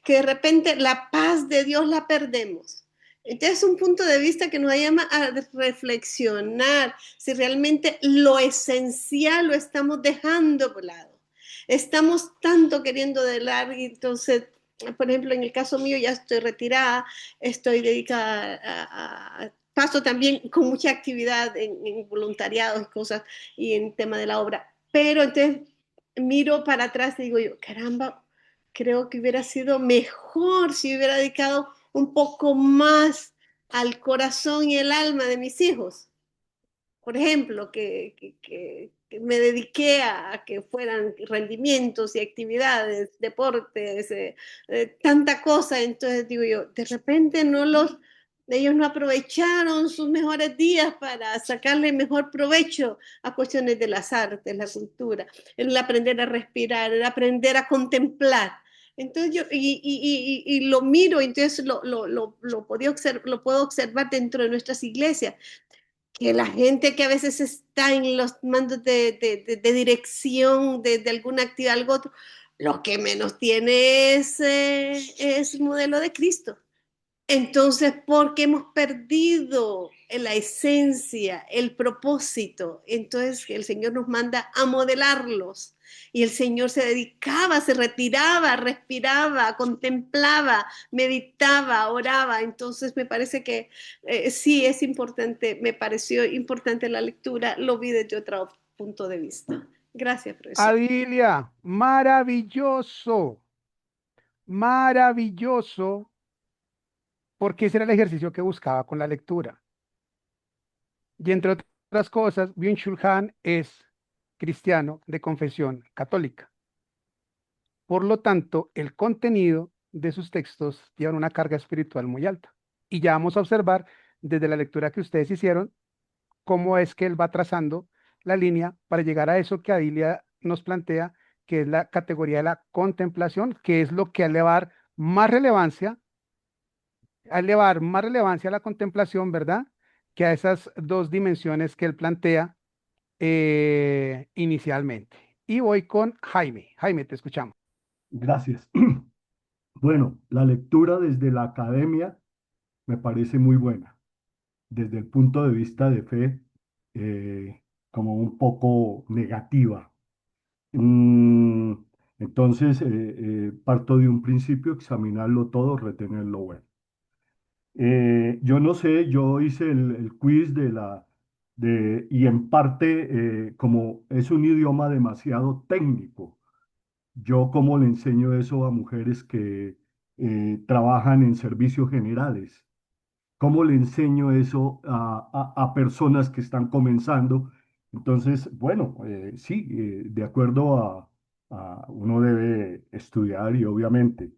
que de repente la paz de Dios la perdemos. Entonces es un punto de vista que nos llama a reflexionar si realmente lo esencial lo estamos dejando por lado. Estamos tanto queriendo de largo y entonces, por ejemplo, en el caso mío ya estoy retirada, estoy dedicada paso también con mucha actividad en voluntariados y cosas y en tema de la obra. Pero entonces miro para atrás y digo yo, caramba, creo que hubiera sido mejor si hubiera dedicado un poco más al corazón y el alma de mis hijos. Por ejemplo, que me dediqué a que fueran rendimientos y actividades, deportes, tanta cosa. Entonces digo yo, de repente ellos no aprovecharon sus mejores días para sacarle mejor provecho a cuestiones de las artes, la cultura, el aprender a respirar, el aprender a contemplar. Entonces yo, y lo miro, entonces lo puedo observar dentro de nuestras iglesias que la gente que a veces está en los mandos de dirección de alguna actividad, algo otro, lo que menos tiene es modelo de Cristo. Entonces, porque hemos perdido la esencia, el propósito, entonces el Señor nos manda a modelarlos. Y el Señor se dedicaba, se retiraba, respiraba, contemplaba, meditaba, oraba. Entonces me parece que sí es importante, me pareció importante la lectura, lo vi desde otro punto de vista. Gracias, profesor.
Adilia, maravilloso, maravilloso porque ese era el ejercicio que buscaba con la lectura. Y entre otras cosas, Byung-Chul Han es cristiano de confesión católica. Por lo tanto, el contenido de sus textos lleva una carga espiritual muy alta. Y ya vamos a observar desde la lectura que ustedes hicieron cómo es que él va trazando la línea para llegar a eso que Adilia nos plantea, que es la categoría de la contemplación, que es lo que va a elevar más relevancia, a la contemplación, ¿verdad? Que a esas dos dimensiones que él plantea inicialmente. Y voy con Jaime. Jaime, te escuchamos.
Gracias. Bueno, la lectura desde la academia me parece muy buena. Desde el punto de vista de fe, eh, como un poco negativa. Mm, entonces, parto de un principio, examinarlo todo, retener lo bueno. Yo no sé, yo hice el quiz y en parte, como es un idioma demasiado técnico, yo cómo le enseño eso a mujeres que trabajan en servicios generales. ¿Cómo le enseño eso a personas que están comenzando? Entonces, bueno, sí, de acuerdo uno debe estudiar y obviamente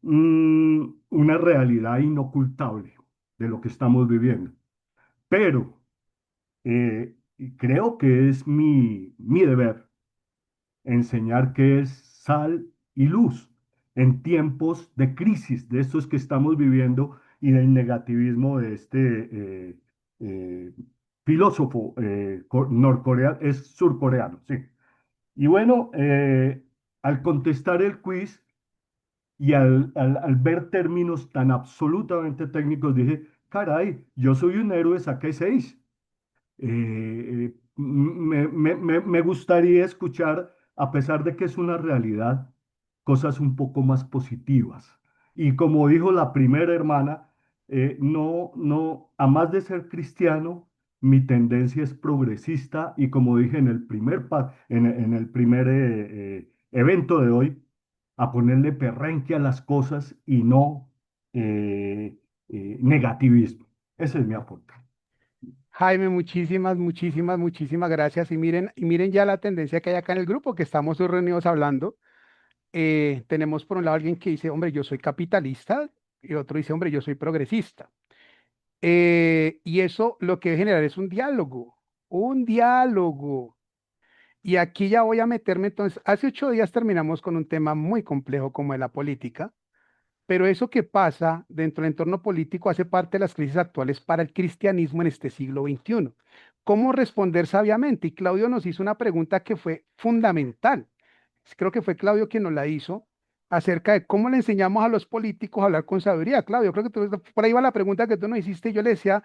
una realidad inocultable de lo que estamos viviendo. Pero creo que es mi deber enseñar qué es sal y luz en tiempos de crisis, de estos que estamos viviendo y del negativismo de este eh, filósofo norcoreano, es surcoreano, sí. Y bueno, al contestar el quiz y al ver términos tan absolutamente técnicos, dije, caray, yo soy un héroe, saqué 6. Me gustaría escuchar, a pesar de que es una realidad, cosas un poco más positivas. Y como dijo la primera hermana, a más de ser cristiano, mi tendencia es progresista y como dije en el en el primer evento de hoy, a ponerle perrenque a las cosas y no negativismo. Ese es mi aporte.
Jaime, muchísimas gracias. Y miren ya la tendencia que hay acá en el grupo, que estamos hoy reunidos hablando. Tenemos por un lado alguien que dice, hombre, yo soy capitalista, y otro dice, hombre, yo soy progresista. Y eso lo que debe generar es un diálogo, un diálogo. Y aquí ya voy a meterme entonces, hace 8 días terminamos con un tema muy complejo como es la política. Pero eso que pasa dentro del entorno político hace parte de las crisis actuales para el cristianismo en este siglo XXI. ¿Cómo responder sabiamente? Y Claudio nos hizo una pregunta que fue fundamental. Creo que fue Claudio quien nos la hizo acerca de cómo le enseñamos a los políticos a hablar con sabiduría. Claudio, creo que por ahí va la pregunta que tú nos hiciste. Yo le decía,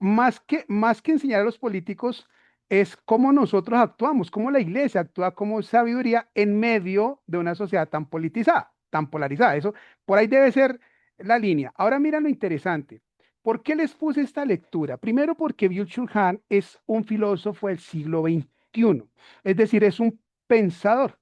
más que enseñar a los políticos, es cómo nosotros actuamos, cómo la iglesia actúa como sabiduría en medio de una sociedad tan politizada, tan polarizada. Eso, por ahí debe ser la línea. Ahora mira lo interesante. ¿Por qué les puse esta lectura? Primero porque Byung-Chul Han es un filósofo del siglo XXI, es decir, es un pensador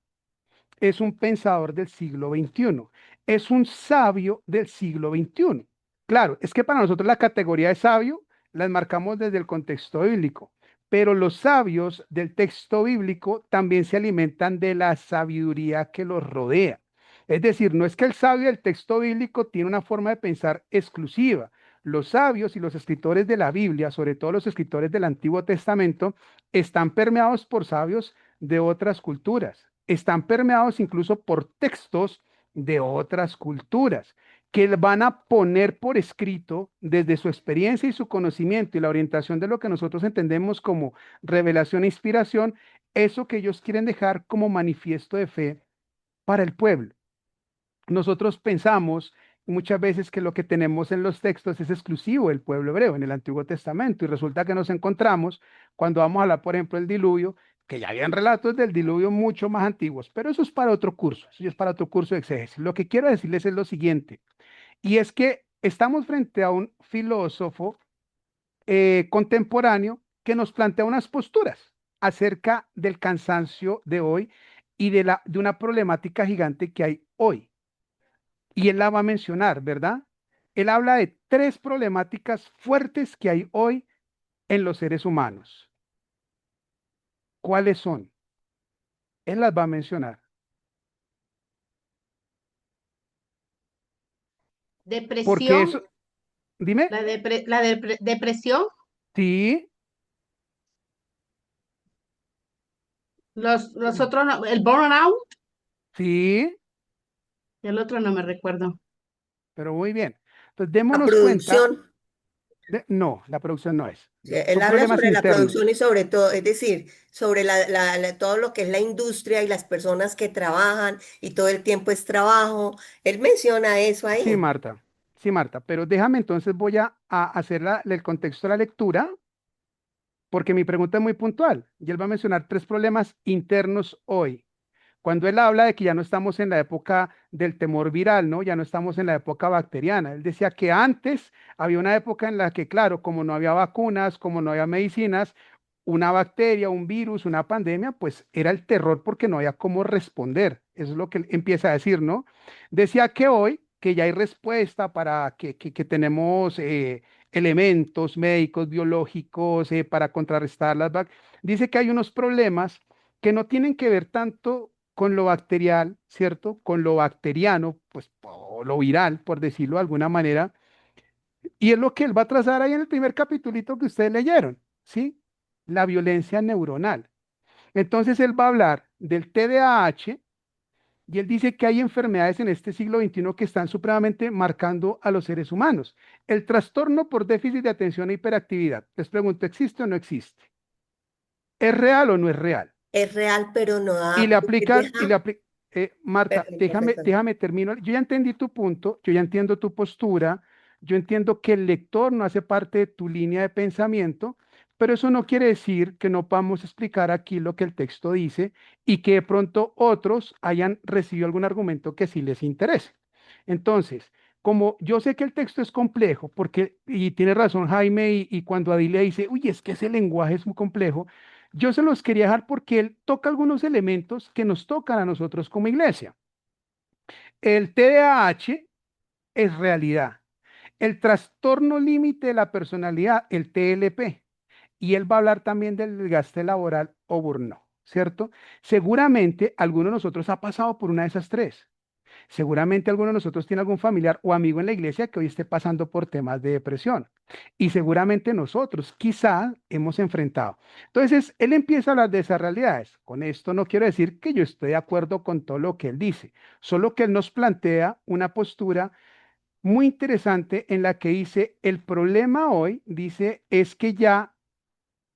del siglo XXI, es un sabio del siglo XXI. Claro, es que para nosotros la categoría de sabio la enmarcamos desde el contexto bíblico, pero los sabios del texto bíblico también se alimentan de la sabiduría que los rodea. Es decir, no es que el sabio del texto bíblico tiene una forma de pensar exclusiva. Los sabios y los escritores de la Biblia, sobre todo los escritores del Antiguo Testamento, están permeados por sabios de otras culturas, están permeados incluso por textos de otras culturas que van a poner por escrito desde su experiencia y su conocimiento y la orientación de lo que nosotros entendemos como revelación e inspiración, eso que ellos quieren dejar como manifiesto de fe para el pueblo. Nosotros pensamos muchas veces que lo que tenemos en los textos es exclusivo del pueblo hebreo en el Antiguo Testamento y resulta que nos encontramos cuando vamos a hablar, por ejemplo, del diluvio, que ya habían relatos del diluvio mucho más antiguos, pero eso es para otro curso, eso ya es para otro curso de exégesis. Lo que quiero decirles es lo siguiente, y es que estamos frente a un filósofo contemporáneo que nos plantea unas posturas acerca del cansancio de hoy y de una problemática gigante que hay hoy y él la va a mencionar, ¿verdad? él habla de tres problemáticas fuertes que hay hoy en los seres humanos. ¿Cuáles son? Él las va a mencionar. Porque
Depresión,
eso, dime,
depresión,
sí,
los otros, el burnout,
sí,
y el otro no me recuerdo.
pero muy bien. Entonces,
La
démonos cuenta,
producción.
No, la producción no es.
Él
Son
habla
problemas
sobre la
internos.
producción y sobre todo, es decir, sobre todo lo que es la industria y las personas que trabajan y todo el tiempo es trabajo. Él menciona eso
Sí,
ahí.
Marta, sí, Marta, pero déjame entonces voy a hacer el contexto de la lectura, porque mi pregunta es muy puntual y él va a mencionar tres problemas internos hoy. Cuando él habla de que ya no estamos en la época del temor viral, ¿no? Ya no estamos en la época bacteriana. Él decía que antes había una época en la que, claro, como no había vacunas, como no había medicinas, una bacteria, un virus, una pandemia, pues era el terror porque no había cómo responder. Eso es lo que él empieza a decir, ¿no? Decía que hoy, que ya hay respuesta para que tenemos elementos médicos, biológicos, para contrarrestar dice que hay unos problemas que no tienen que ver tanto con lo bacterial, ¿cierto? Con lo bacteriano, pues, o lo viral, por decirlo de alguna manera, y es lo que él va a trazar ahí en el primer capitulito que ustedes leyeron, ¿sí? La violencia neuronal. Entonces él va a hablar del TDAH y él dice que hay enfermedades en este siglo XXI que están supremamente marcando a los seres humanos. El trastorno por déficit de atención e hiperactividad. Les pregunto, ¿existe o no existe? ¿Es real o no es real?
Es real, pero no
Y
da,
le
porque
aplican, y le
deja,
aplican, Marta,
perdón, profesor.
déjame termino. Yo ya entendí tu punto, yo ya entiendo tu postura, yo entiendo que el lector no hace parte de tu línea de pensamiento, pero eso no quiere decir que no podamos explicar aquí lo que el texto dice y que de pronto otros hayan recibido algún argumento que sí les interese. Entonces, como yo sé que el texto es complejo, porque, y tiene razón Jaime, y cuando Adilia dice, uy, es que ese lenguaje es muy complejo, yo se los quería dejar porque él toca algunos elementos que nos tocan a nosotros como iglesia. El TDAH es realidad. El trastorno límite de la personalidad, el TLP. Y él va a hablar también del desgaste laboral o burnout, ¿cierto? Seguramente alguno de nosotros ha pasado por una de esas tres. Seguramente alguno de nosotros tiene algún familiar o amigo en la iglesia que hoy esté pasando por temas de depresión. Y seguramente nosotros quizá hemos enfrentado. Entonces, él empieza a hablar de esas realidades. Con esto no quiero decir que yo estoy de acuerdo con todo lo que él dice, solo que él nos plantea una postura muy interesante en la que dice, el problema hoy, dice, es que ya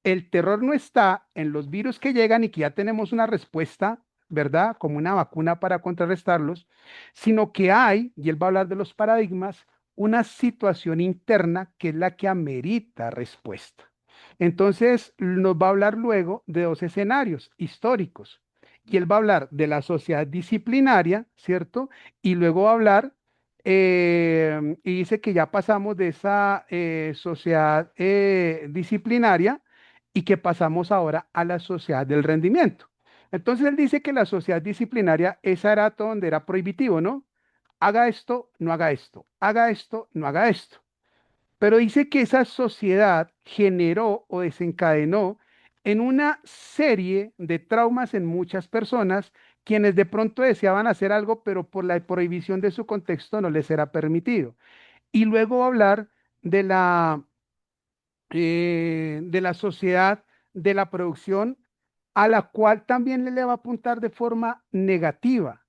el terror no está en los virus que llegan y que ya tenemos una respuesta, ¿verdad? Como una vacuna para contrarrestarlos, sino que hay, y él va a hablar de los paradigmas, una situación interna que es la que amerita respuesta. Entonces, nos va a hablar luego de dos escenarios históricos. Y él va a hablar de la sociedad disciplinaria, ¿cierto? Y luego va a hablar, y dice que ya pasamos de esa sociedad disciplinaria y que pasamos ahora a la sociedad del rendimiento. Entonces él dice que la sociedad disciplinaria, esa era donde era prohibitivo, ¿no? Haga esto, no haga esto, haga esto, no haga esto. Pero dice que esa sociedad generó o desencadenó en una serie de traumas en muchas personas, quienes de pronto deseaban hacer algo, pero por la prohibición de su contexto no les era permitido. Y luego va a hablar de de la sociedad de la producción, a la cual también le va a apuntar de forma negativa,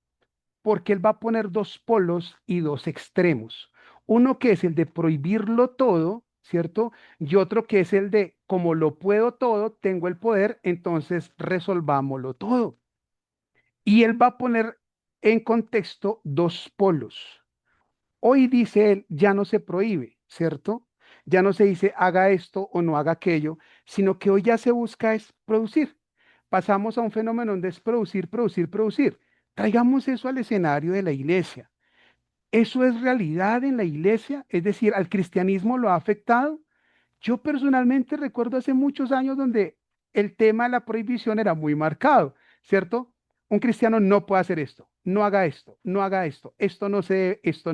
porque él va a poner dos polos y dos extremos. Uno que es el de prohibirlo todo, ¿cierto? Y otro que es el de, como lo puedo todo, tengo el poder, entonces resolvámoslo todo. Y él va a poner en contexto dos polos. Hoy dice él, ya no se prohíbe, ¿cierto? Ya no se dice haga esto o no haga aquello, sino que hoy ya se busca es producir. Pasamos a un fenómeno donde es producir, producir, producir. Traigamos eso al escenario de la iglesia. ¿Eso es realidad en la iglesia? Es decir, ¿al cristianismo lo ha afectado? Yo personalmente recuerdo hace muchos años donde el tema de la prohibición era muy marcado, ¿cierto? Un cristiano no puede hacer esto, no haga esto, no haga esto, esto no se debe, esto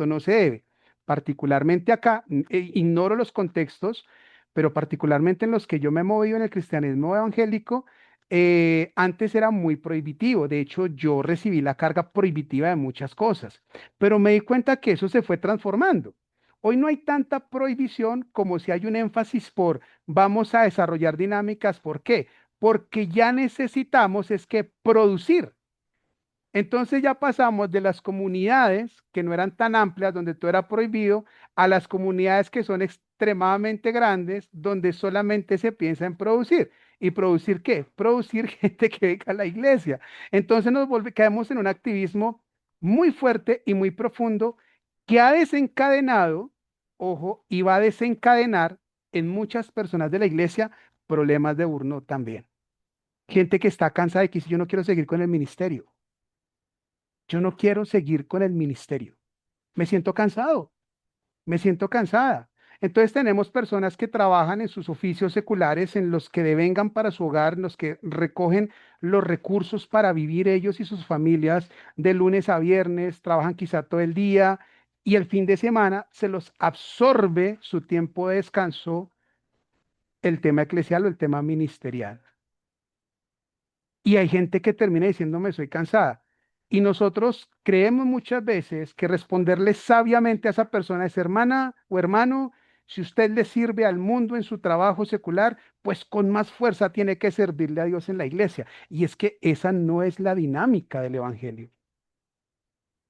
no se debe. particularmente acá, ignoro los contextos, pero particularmente en los que yo me he movido en el cristianismo evangélico, antes era muy prohibitivo. De hecho, yo recibí la carga prohibitiva de muchas cosas, pero me di cuenta que eso se fue transformando. Hoy no hay tanta prohibición como si hay un énfasis por vamos a desarrollar dinámicas. ¿Por qué? Porque ya necesitamos es que producir. Entonces ya pasamos de las comunidades que no eran tan amplias, donde todo era prohibido, a las comunidades que son extremadamente grandes, donde solamente se piensa en producir. ¿Y producir qué? Producir gente que venga a la iglesia. Entonces caemos en un activismo muy fuerte y muy profundo que ha desencadenado, ojo, y va a desencadenar en muchas personas de la iglesia problemas de burnout también. Gente que está cansada de que dice, yo no quiero seguir con el ministerio. Yo no quiero seguir con el ministerio. Me siento cansado, me siento cansada. Entonces tenemos personas que trabajan en sus oficios seculares, en los que devengan para su hogar, en los que recogen los recursos para vivir ellos y sus familias de lunes a viernes, trabajan quizá todo el día y el fin de semana se los absorbe su tiempo de descanso, el tema eclesial o el tema ministerial. Y hay gente que termina diciéndome, soy cansada. Y nosotros creemos muchas veces que responderle sabiamente a esa persona es hermana o hermano, si usted le sirve al mundo en su trabajo secular, pues con más fuerza tiene que servirle a Dios en la iglesia. Y es que esa no es la dinámica del Evangelio.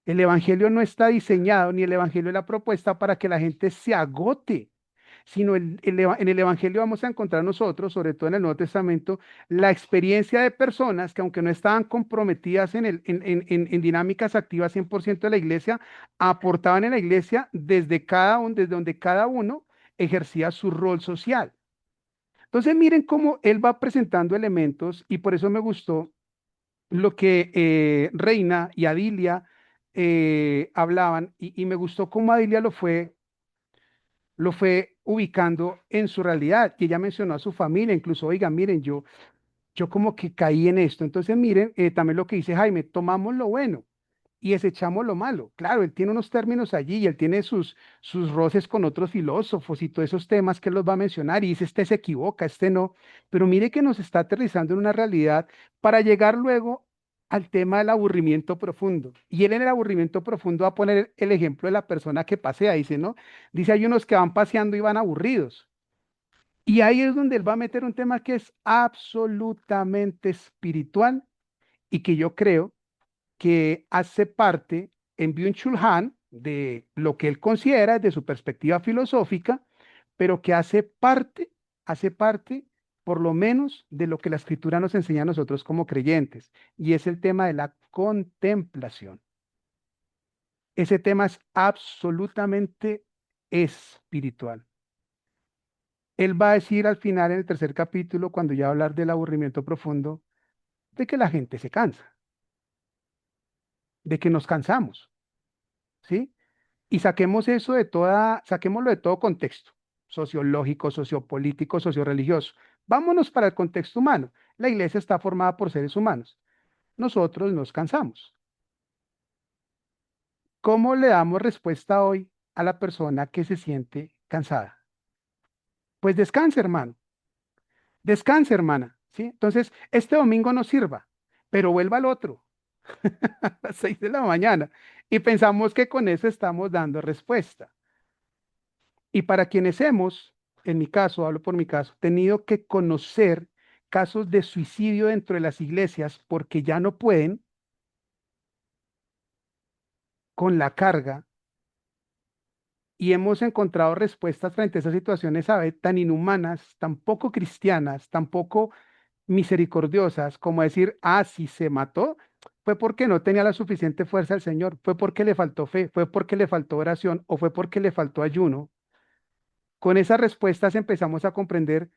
El Evangelio no está diseñado, ni el Evangelio es la propuesta para que la gente se agote, sino en el Evangelio vamos a encontrar nosotros, sobre todo en el Nuevo Testamento, la experiencia de personas que aunque no estaban comprometidas en dinámicas activas 100% de la iglesia, aportaban en la iglesia desde donde cada uno ejercía su rol social. Entonces miren cómo él va presentando elementos y por eso me gustó lo que Reina y Adilia hablaban y me gustó cómo Adilia lo fue ubicando en su realidad. Y ella mencionó a su familia, incluso, oigan, miren, yo como que caí en esto. Entonces, miren, también lo que dice Jaime, tomamos lo bueno y desechamos lo malo. Claro, él tiene unos términos allí y él tiene sus roces con otros filósofos y todos esos temas que él los va a mencionar y dice, este se equivoca, este no. Pero mire que nos está aterrizando en una realidad para llegar luego al tema del aburrimiento profundo. Y él en el aburrimiento profundo va a poner el ejemplo de la persona que pasea, dice, ¿no? Dice, hay unos que van paseando y van aburridos. Y ahí es donde él va a meter un tema que es absolutamente espiritual y que yo creo que hace parte en Byung-Chul Han de lo que él considera desde su perspectiva filosófica, pero que hace parte por lo menos de lo que la escritura nos enseña a nosotros como creyentes, y es el tema de la contemplación. Ese tema es absolutamente espiritual. Él va a decir al final, en el tercer capítulo, cuando ya va a hablar del aburrimiento profundo, de que la gente se cansa, de que nos cansamos, ¿sí? Y saquémoslo de todo contexto, sociológico, sociopolítico, socioreligioso. Vámonos para el contexto humano. La iglesia está formada por seres humanos. Nosotros nos cansamos. ¿Cómo le damos respuesta hoy a la persona que se siente cansada? Pues descanse, hermano. Descanse, hermana. ¿Sí? Entonces, este domingo no sirva, pero vuelva al otro a las 6 de la mañana. Y pensamos que con eso estamos dando respuesta. Y para quienes hemos, en mi caso, hablo por mi caso, tenido que conocer casos de suicidio dentro de las iglesias porque ya no pueden con la carga y hemos encontrado respuestas frente a esas situaciones, ¿sabe? Tan inhumanas, tan poco cristianas, tan poco misericordiosas como decir, ah, si se mató, fue porque no tenía la suficiente fuerza del Señor, fue porque le faltó fe, fue porque le faltó oración o fue porque le faltó ayuno. Con esas respuestas empezamos a comprender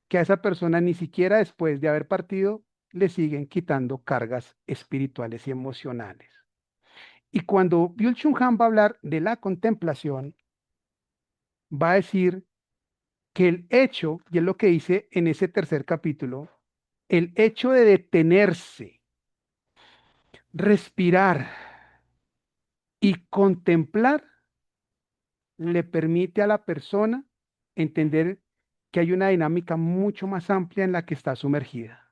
que a esa persona ni siquiera después de haber partido le siguen quitando cargas espirituales y emocionales. Y cuando Byung-Chul Han va a hablar de la contemplación, va a decir que el hecho, y es lo que dice en ese tercer capítulo, el hecho de detenerse, respirar y contemplar le permite a la persona entender que hay una dinámica mucho más amplia en la que está sumergida,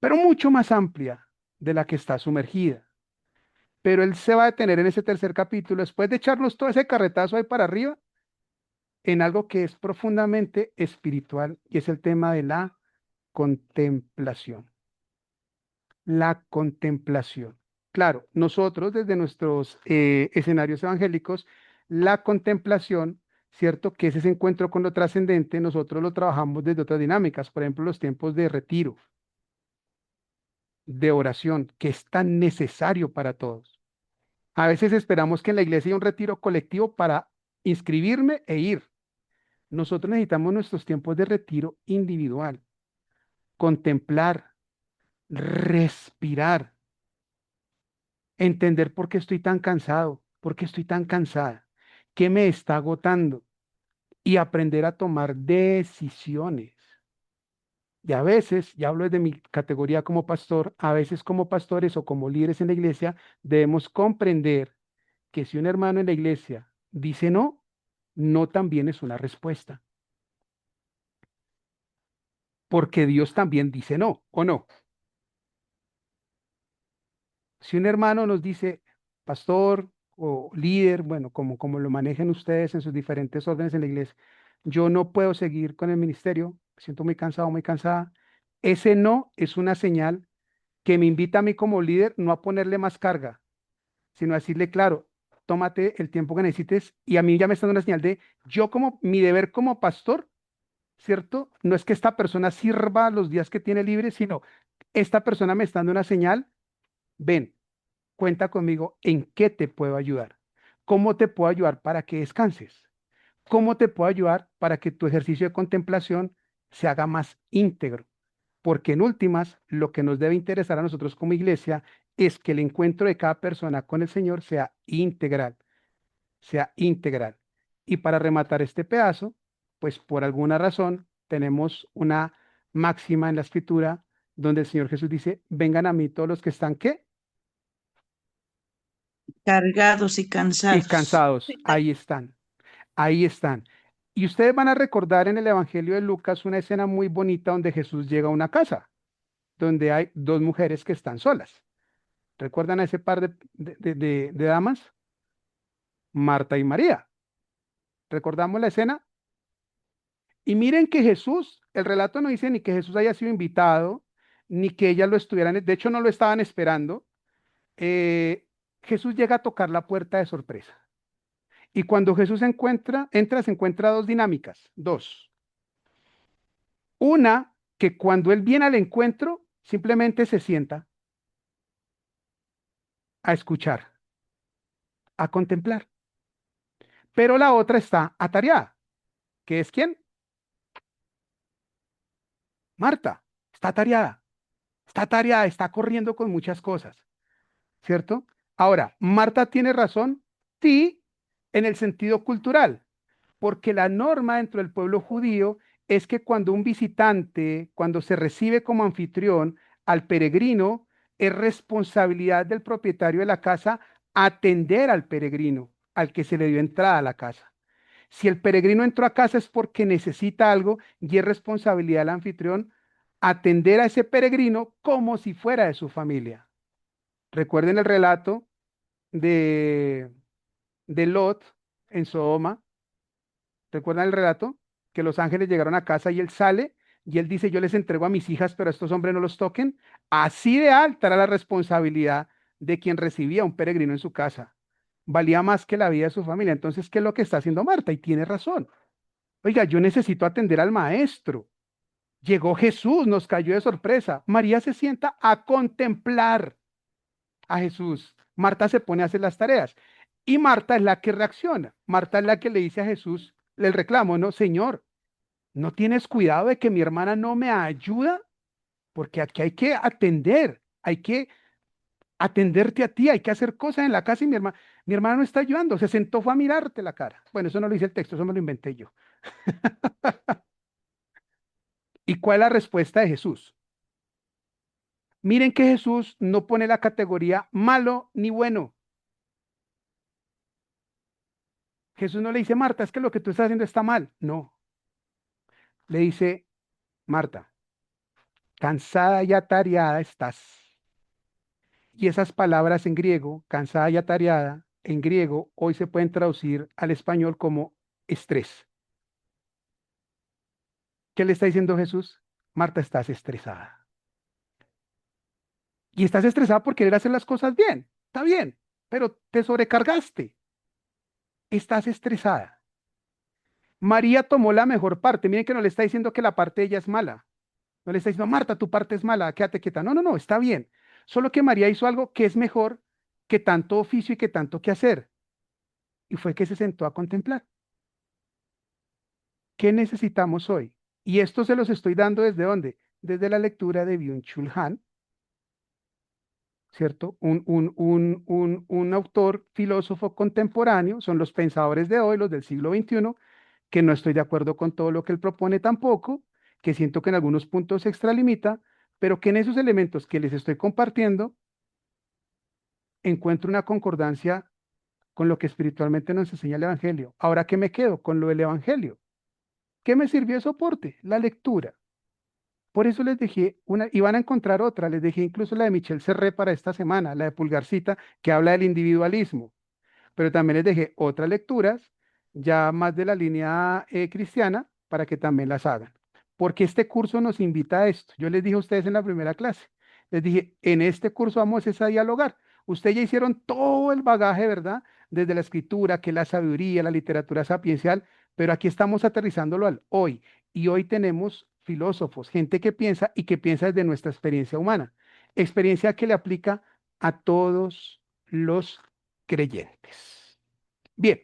pero mucho más amplia de la que está sumergida. Pero él se va a detener en ese tercer capítulo, después de echarnos todo ese carretazo ahí para arriba, en algo que es profundamente espiritual, y es el tema de la contemplación. La contemplación. Claro, nosotros desde nuestros escenarios evangélicos, la contemplación, ¿cierto? Que es ese encuentro con lo trascendente, nosotros lo trabajamos desde otras dinámicas, por ejemplo, los tiempos de retiro, de oración, que es tan necesario para todos. A veces esperamos que en la iglesia haya un retiro colectivo para inscribirme e ir. Nosotros necesitamos nuestros tiempos de retiro individual, contemplar, respirar, entender por qué estoy tan cansado, por qué estoy tan cansada, qué me está agotando y aprender a tomar decisiones. Y a veces, ya hablo desde mi categoría como pastor, a veces como pastores o como líderes en la iglesia, debemos comprender que si un hermano en la iglesia dice no, no también es una respuesta, porque Dios también dice no, ¿o no? Si un hermano nos dice, pastor o líder, bueno, como lo manejen ustedes en sus diferentes órdenes en la iglesia, yo no puedo seguir con el ministerio, me siento muy cansado, muy cansada. Ese no es una señal que me invita a mí como líder no a ponerle más carga, sino a decirle, claro, tómate el tiempo que necesites, y a mí ya me está dando una señal de yo como mi deber como pastor, ¿cierto? No es que esta persona sirva los días que tiene libre, sino esta persona me está dando una señal, ven, cuenta conmigo, ¿en qué te puedo ayudar? ¿Cómo te puedo ayudar para que descanses? ¿Cómo te puedo ayudar para que tu ejercicio de contemplación se haga más íntegro? Porque en últimas, lo que nos debe interesar a nosotros como iglesia es que el encuentro de cada persona con el Señor sea integral, sea integral. Y para rematar este pedazo, pues por alguna razón tenemos una máxima en la escritura donde el Señor Jesús dice, vengan a mí todos los que están, ¿qué?
Cargados y
Y
cansados.
cansados. Ahí están, ahí están. Y ustedes van a recordar en el Evangelio de Lucas una escena muy bonita donde Jesús llega a una casa, donde hay dos mujeres que están solas. ¿Recuerdan a ese par de damas? Marta y María. ¿Recordamos la escena? Y miren que Jesús, el relato no dice ni que Jesús haya sido invitado, ni que ellas lo estuvieran, de hecho no lo estaban esperando. Jesús llega a tocar la puerta de sorpresa. Y cuando Jesús entra, se encuentra dos dinámicas, dos. Una, que cuando él viene al encuentro, simplemente se sienta a escuchar, a contemplar. Pero la otra está atareada, que es ¿quién? Marta, está atareada, está corriendo con muchas cosas, ¿cierto? Ahora, Marta tiene razón, sí, en el sentido cultural, porque la norma dentro del pueblo judío es que cuando un visitante, cuando se recibe como anfitrión al peregrino, es responsabilidad del propietario de la casa atender al peregrino, al que se le dio entrada a la casa. Si el peregrino entró a casa es porque necesita algo y es responsabilidad del anfitrión atender a ese peregrino como si fuera de su familia. Recuerden el relato de, de Lot en Sodoma. ¿Recuerdan el relato? Que los ángeles llegaron a casa y él sale y él dice, yo les entrego a mis hijas, pero a estos hombres no los toquen. Así de alta era la responsabilidad de quien recibía a un peregrino en su casa. Valía más que la vida de su familia. Entonces, ¿qué es lo que está haciendo Marta? Y tiene razón. Oiga, yo necesito atender al maestro. Llegó Jesús, nos cayó de sorpresa. María se sienta a contemplar a Jesús. Marta se pone a hacer las tareas. Y Marta es la que reacciona. Marta es la que le dice a Jesús, le reclamo, no, Señor, ¿no tienes cuidado de que mi hermana no me ayuda? Porque aquí hay que atenderte a ti, hay que hacer cosas en la casa y mi hermana no está ayudando, se sentó, fue a mirarte la cara. Bueno, eso no lo dice el texto, eso me lo inventé yo. ¿Y cuál es la respuesta de Jesús? Miren que Jesús no pone la categoría malo ni bueno. Jesús no le dice, Marta, es que lo que tú estás haciendo está mal. No, le dice, Marta, cansada y atareada estás. Y esas palabras en griego, cansada y atareada, en griego hoy se pueden traducir al español como estrés. ¿Qué le está diciendo Jesús? Marta, estás estresada. Y estás estresada por querer hacer las cosas bien. Está bien, pero te sobrecargaste. Estás estresada. María tomó la mejor parte. Miren que no le está diciendo que la parte de ella es mala. No le está diciendo, Marta, tu parte es mala, quédate quieta. No, no, no, está bien. Solo que María hizo algo que es mejor que tanto oficio y que tanto que hacer. Y fue que se sentó a contemplar. ¿Qué necesitamos hoy? Y esto se los estoy dando desde dónde? Desde la lectura de Byung-Chul Han, ¿cierto? Un autor, filósofo contemporáneo, son los pensadores de hoy, los del siglo XXI, que no estoy de acuerdo con todo lo que él propone tampoco, que siento que en algunos puntos se extralimita, pero que en esos elementos que les estoy compartiendo encuentro una concordancia con lo que espiritualmente nos enseña el Evangelio. Ahora, ¿qué me quedo con lo del Evangelio? ¿Qué me sirvió de soporte? La lectura. Por eso les dejé una, y van a encontrar otra, les dejé incluso la de Michel Serré para esta semana, la de Pulgarcita, que habla del individualismo, pero también les dejé otras lecturas, ya más de la línea cristiana, para que también las hagan. Porque este curso nos invita a esto. Yo les dije a ustedes en la primera clase, les dije, en este curso vamos es a dialogar. Ustedes ya hicieron todo el bagaje, ¿verdad? Desde la escritura, que la sabiduría, la literatura sapiencial, pero aquí estamos aterrizándolo al hoy. Y hoy tenemos filósofos, gente que piensa y que piensa desde nuestra experiencia humana. Experiencia que le aplica a todos los creyentes. Bien,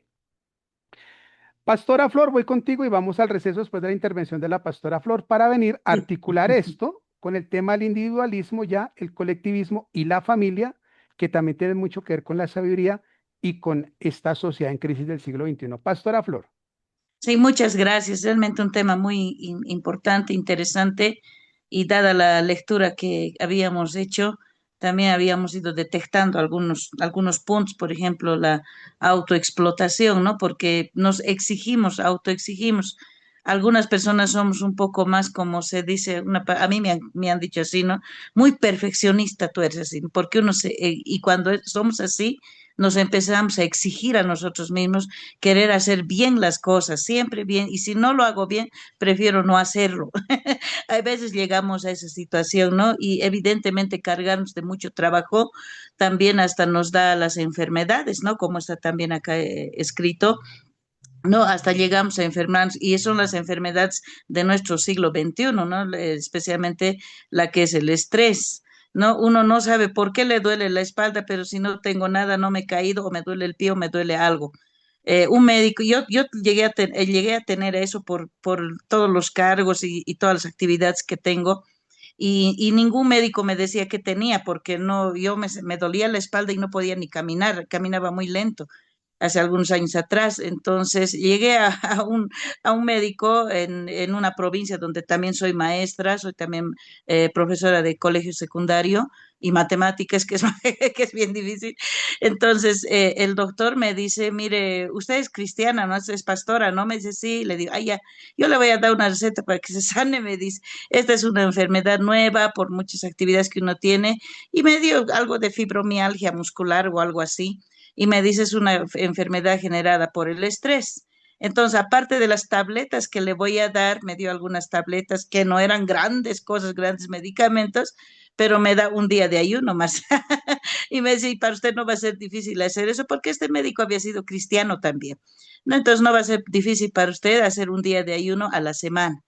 Pastora Flor, voy contigo y vamos al receso después de la intervención de la Pastora Flor para venir a articular esto con el tema del individualismo ya, el colectivismo y la familia, que también tiene mucho que ver con la sabiduría y con esta sociedad en crisis del siglo XXI. Pastora Flor.
Sí, muchas gracias. Realmente un tema muy importante, interesante, y dada la lectura que habíamos hecho, también habíamos ido detectando algunos puntos, por ejemplo, la autoexplotación, ¿no? Porque nos exigimos, autoexigimos. Algunas personas somos un poco más, como se dice, a mí me han dicho así, ¿no? Muy perfeccionista tú eres así, porque y cuando somos así, nos empezamos a exigir a nosotros mismos querer hacer bien las cosas, siempre bien, y si no lo hago bien, prefiero no hacerlo. A veces llegamos a esa situación, ¿no? Y evidentemente cargarnos de mucho trabajo también hasta nos da las enfermedades, ¿no? Como está también acá escrito. No, hasta llegamos a enfermarnos y son las enfermedades de nuestro siglo XXI, ¿no? Especialmente la que es el estrés. ¿No? Uno no sabe por qué le duele la espalda, pero si no tengo nada, no me he caído, o me duele el pie, o me duele algo. Un médico, yo llegué a tener eso por todos los cargos y todas las actividades que tengo, y ningún médico me decía que tenía, porque no, me dolía la espalda y no podía ni caminar, caminaba muy lento hace algunos años atrás. Entonces llegué a un médico en una provincia donde también soy maestra, soy también profesora de colegio secundario y matemáticas, que es, que es bien difícil. Entonces el doctor me dice, mire, usted es cristiana, ¿no? Es pastora, ¿no? Me dice, sí. Le digo, ay, ya, yo le voy a dar una receta para que se sane. Me dice, esta es una enfermedad nueva por muchas actividades que uno tiene, y me dio algo de fibromialgia muscular o algo así, y me dice es una enfermedad generada por el estrés. Entonces, aparte de las tabletas que le voy a dar, me dio algunas tabletas que no eran grandes cosas, grandes medicamentos, pero me da un día de ayuno más. Y me dice, y para usted no va a ser difícil hacer eso, porque este médico había sido cristiano también. No, entonces no va a ser difícil para usted hacer un día de ayuno a la semana.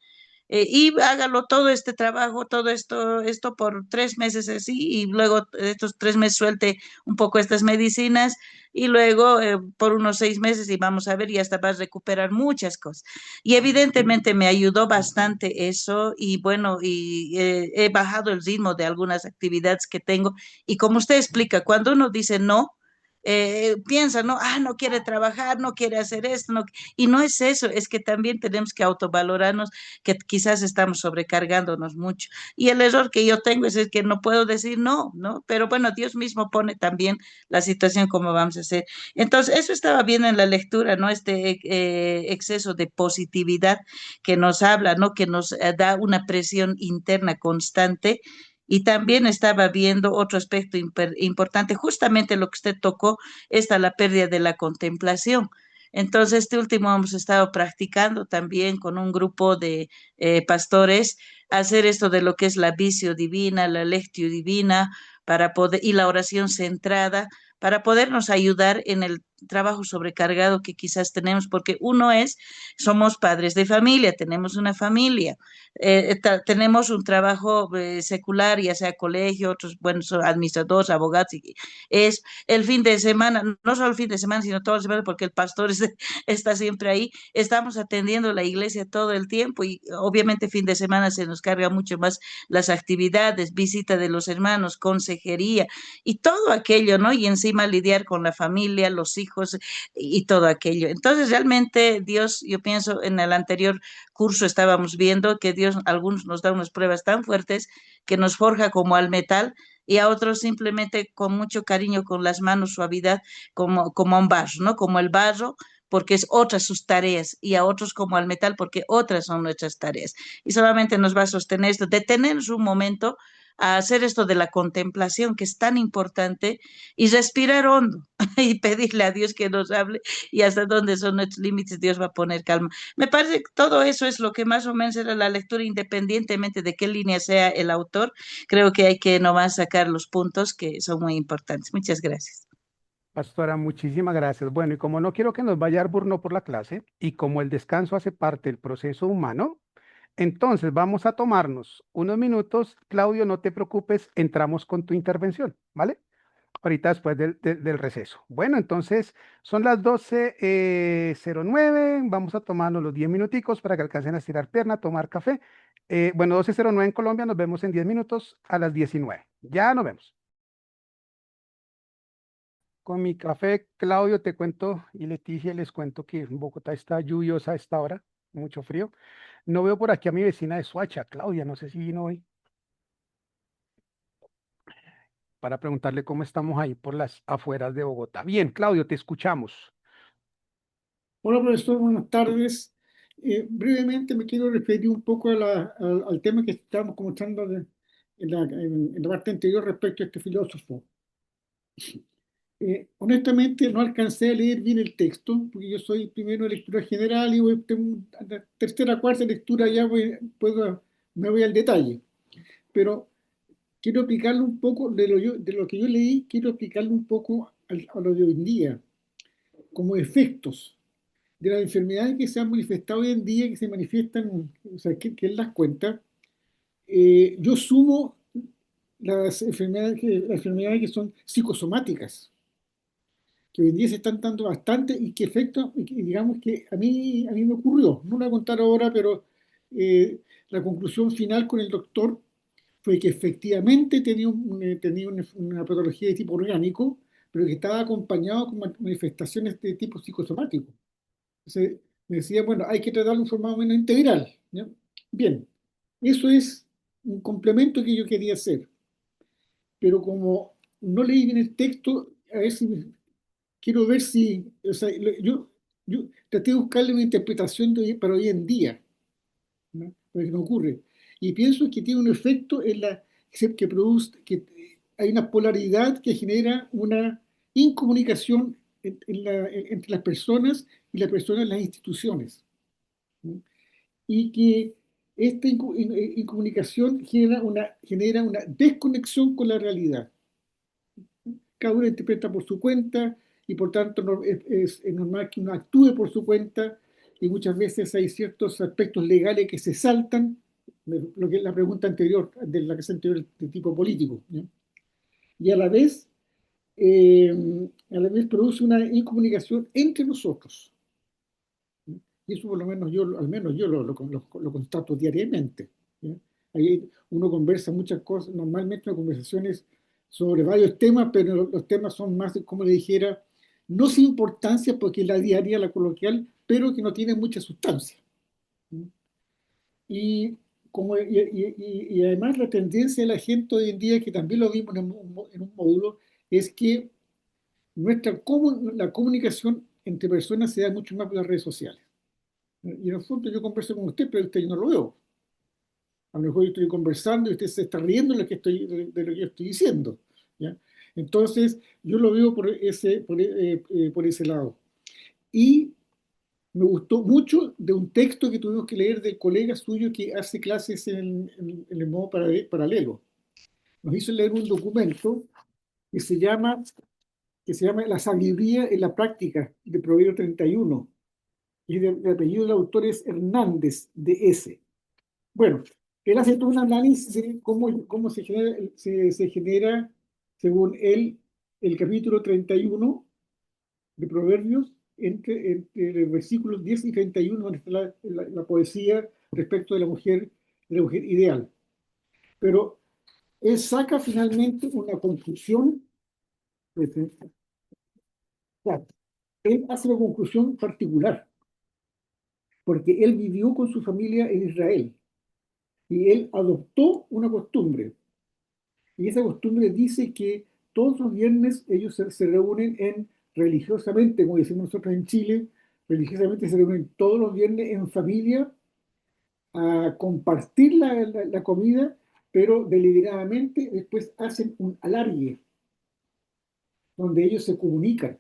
Y hágalo todo este trabajo, todo esto por 3 meses así, y luego estos 3 meses suelte un poco estas medicinas, y luego por unos 6 meses, y vamos a ver, y hasta vas a recuperar muchas cosas. Y evidentemente me ayudó bastante eso, y bueno, y he bajado el ritmo de algunas actividades que tengo, y como usted explica, cuando uno dice no, piensa, ¿no? Ah, no quiere trabajar, no quiere hacer esto, no, y no es eso, es que también tenemos que autovalorarnos, que quizás estamos sobrecargándonos mucho. Y el error que yo tengo es el que no puedo decir no, ¿no? Pero bueno, Dios mismo pone también la situación como vamos a hacer. Entonces, eso estaba bien en la lectura, ¿no? Este exceso de positividad que nos habla, ¿no? Que nos da una presión interna constante. Y también estaba viendo otro aspecto importante, justamente lo que usted tocó, esta la pérdida de la contemplación. Entonces, este último hemos estado practicando también con un grupo de pastores, hacer esto de lo que es la visio divina, la lectio divina, para poder, y la oración centrada, para podernos ayudar en el trabajo sobrecargado que quizás tenemos, porque uno es, somos padres de familia, tenemos una familia, tenemos un trabajo secular, ya sea colegio, otros, bueno, son administradores, abogados, y es el fin de semana, no solo el fin de semana, sino toda la semana, porque el pastor está siempre ahí, estamos atendiendo la iglesia todo el tiempo y obviamente fin de semana se nos carga mucho más las actividades, visita de los hermanos, consejería y todo aquello, ¿no? Y encima lidiar con la familia, los hijos y todo aquello. Entonces, realmente Dios, yo pienso, en el anterior curso estábamos viendo que Dios, algunos nos da unas pruebas tan fuertes que nos forja como al metal y a otros simplemente con mucho cariño, con las manos, suavidad, como un barro, ¿no? Como el barro, porque es otras sus tareas, y a otros como al metal, porque otras son nuestras tareas. Y solamente nos va a sostener esto, detenernos un momento a hacer esto de la contemplación, que es tan importante, y respirar hondo y pedirle a Dios que nos hable y hasta dónde son nuestros límites, Dios va a poner calma. Me parece que todo eso es lo que más o menos era la lectura, independientemente de qué línea sea el autor. Creo que hay que nomás sacar los puntos que son muy importantes. Muchas gracias.
Pastora, muchísimas gracias. Bueno, y como no quiero que nos vaya a dar burno por la clase, y como el descanso hace parte del proceso humano, entonces vamos a tomarnos unos minutos. Claudio, no te preocupes, entramos con tu intervención, ¿vale? Ahorita después del receso. Bueno, entonces son las 12:09. Vamos a tomarnos los 10 minuticos para que alcancen a estirar pierna, tomar café. Bueno, 12:09 en Colombia, nos vemos en 10 minutos a las 19. Ya nos vemos. Con mi café, Claudio, te cuento, y Leticia, les cuento que en Bogotá está lluviosa a esta hora, mucho frío. No veo por aquí a mi vecina de Soacha, Claudia, no sé si vino hoy, para preguntarle cómo estamos ahí por las afueras de Bogotá. Bien, Claudio, te escuchamos.
Hola, profesor, buenas tardes. Brevemente me quiero referir un poco al tema que estábamos comentando en la parte anterior respecto a este filósofo. Honestamente, no alcancé a leer bien el texto, porque yo soy primero de lectura general y tengo una tercera, cuarta lectura, ya me voy al detalle. Pero quiero aplicarlo un poco de lo que yo leí, quiero aplicarlo un poco a lo de hoy en día, como efectos de las enfermedades que se han manifestado hoy en día, que se manifiestan, o sea, que él las cuenta. Yo sumo las enfermedades que son psicosomáticas, que hoy en día se están dando bastante y que efecto, y digamos que a mí me ocurrió, no lo voy a contar ahora, pero la conclusión final con el doctor fue que efectivamente tenía una patología de tipo orgánico, pero que estaba acompañado con manifestaciones de tipo psicosomático. Entonces, me decía, bueno, hay que tratarlo de forma más o menos integral, ¿ya? Bien, eso es un complemento que yo quería hacer, pero como no leí bien el texto, a ver si quiero ver si, o sea, yo traté de buscarle una interpretación para hoy en día, ¿no? Para que no ocurre. Y pienso que tiene un efecto que produce, que hay una polaridad que genera una incomunicación entre las personas y las personas en las instituciones, ¿no? Y que esta incomunicación genera una desconexión con la realidad. Cada uno interpreta por su cuenta y por tanto es normal que uno actúe por su cuenta y muchas veces hay ciertos aspectos legales que se saltan, lo que es la pregunta anterior, de la que se anterior de tipo político, ¿no? Y eh, a la vez produce una incomunicación entre nosotros. Y eso por lo menos al menos yo lo constato diariamente, ¿ya? Ahí uno conversa muchas cosas, normalmente las conversaciones sobre varios temas, pero los temas son más, como le dijera, no sin importancia porque es la diaria, la coloquial, pero que no tiene mucha sustancia. Y, y además la tendencia de la gente hoy en día, que también lo vimos en un módulo, es que la comunicación entre personas se da mucho más por las redes sociales. Y en el fondo yo converso con usted, pero usted yo no lo veo. A lo mejor yo estoy conversando y usted se está riendo de lo que de lo que yo estoy diciendo. ¿Ya? Entonces, yo lo veo por ese lado. Y me gustó mucho de un texto que tuvimos que leer del colega suyo que hace clases en el modo paralelo. Nos hizo leer un documento que se llama, La sabiduría en la práctica, de Proverbio 31. Y el apellido del autor es Hernández, de S. Bueno, él hace todo un análisis de cómo se genera, según él, el capítulo 31 de Proverbios, entre los versículos 10 y 31, donde está la poesía respecto de la mujer ideal. Pero él saca finalmente una conclusión. Claro, él hace una conclusión particular, porque él vivió con su familia en Israel y él adoptó una costumbre. Y esa costumbre dice que todos los viernes ellos se reúnen religiosamente, como decimos nosotros en Chile, religiosamente se reúnen todos los viernes en familia a compartir la comida, pero deliberadamente después hacen un alargue, donde ellos se comunican,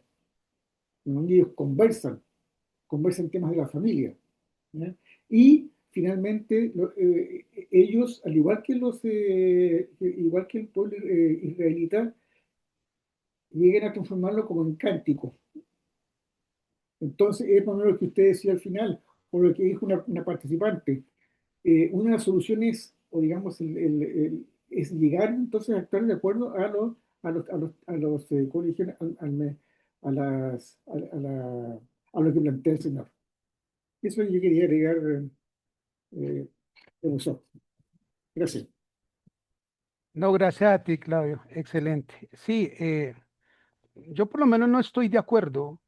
donde ellos conversan temas de la familia. ¿Ya? Y finalmente ellos, al igual que igual que el pueblo israelita, lleguen a transformarlo como en cántico. Entonces, es más o menos lo que usted decía al final, o lo que dijo una participante. Una de las soluciones, o digamos, es llegar entonces a estar de acuerdo ¿cómo le dijeron? A lo que plantea el Señor. Eso yo quería agregar, profesor. Gracias.
No, gracias a ti, Claudio. Excelente. Sí, yo por lo menos no estoy de acuerdo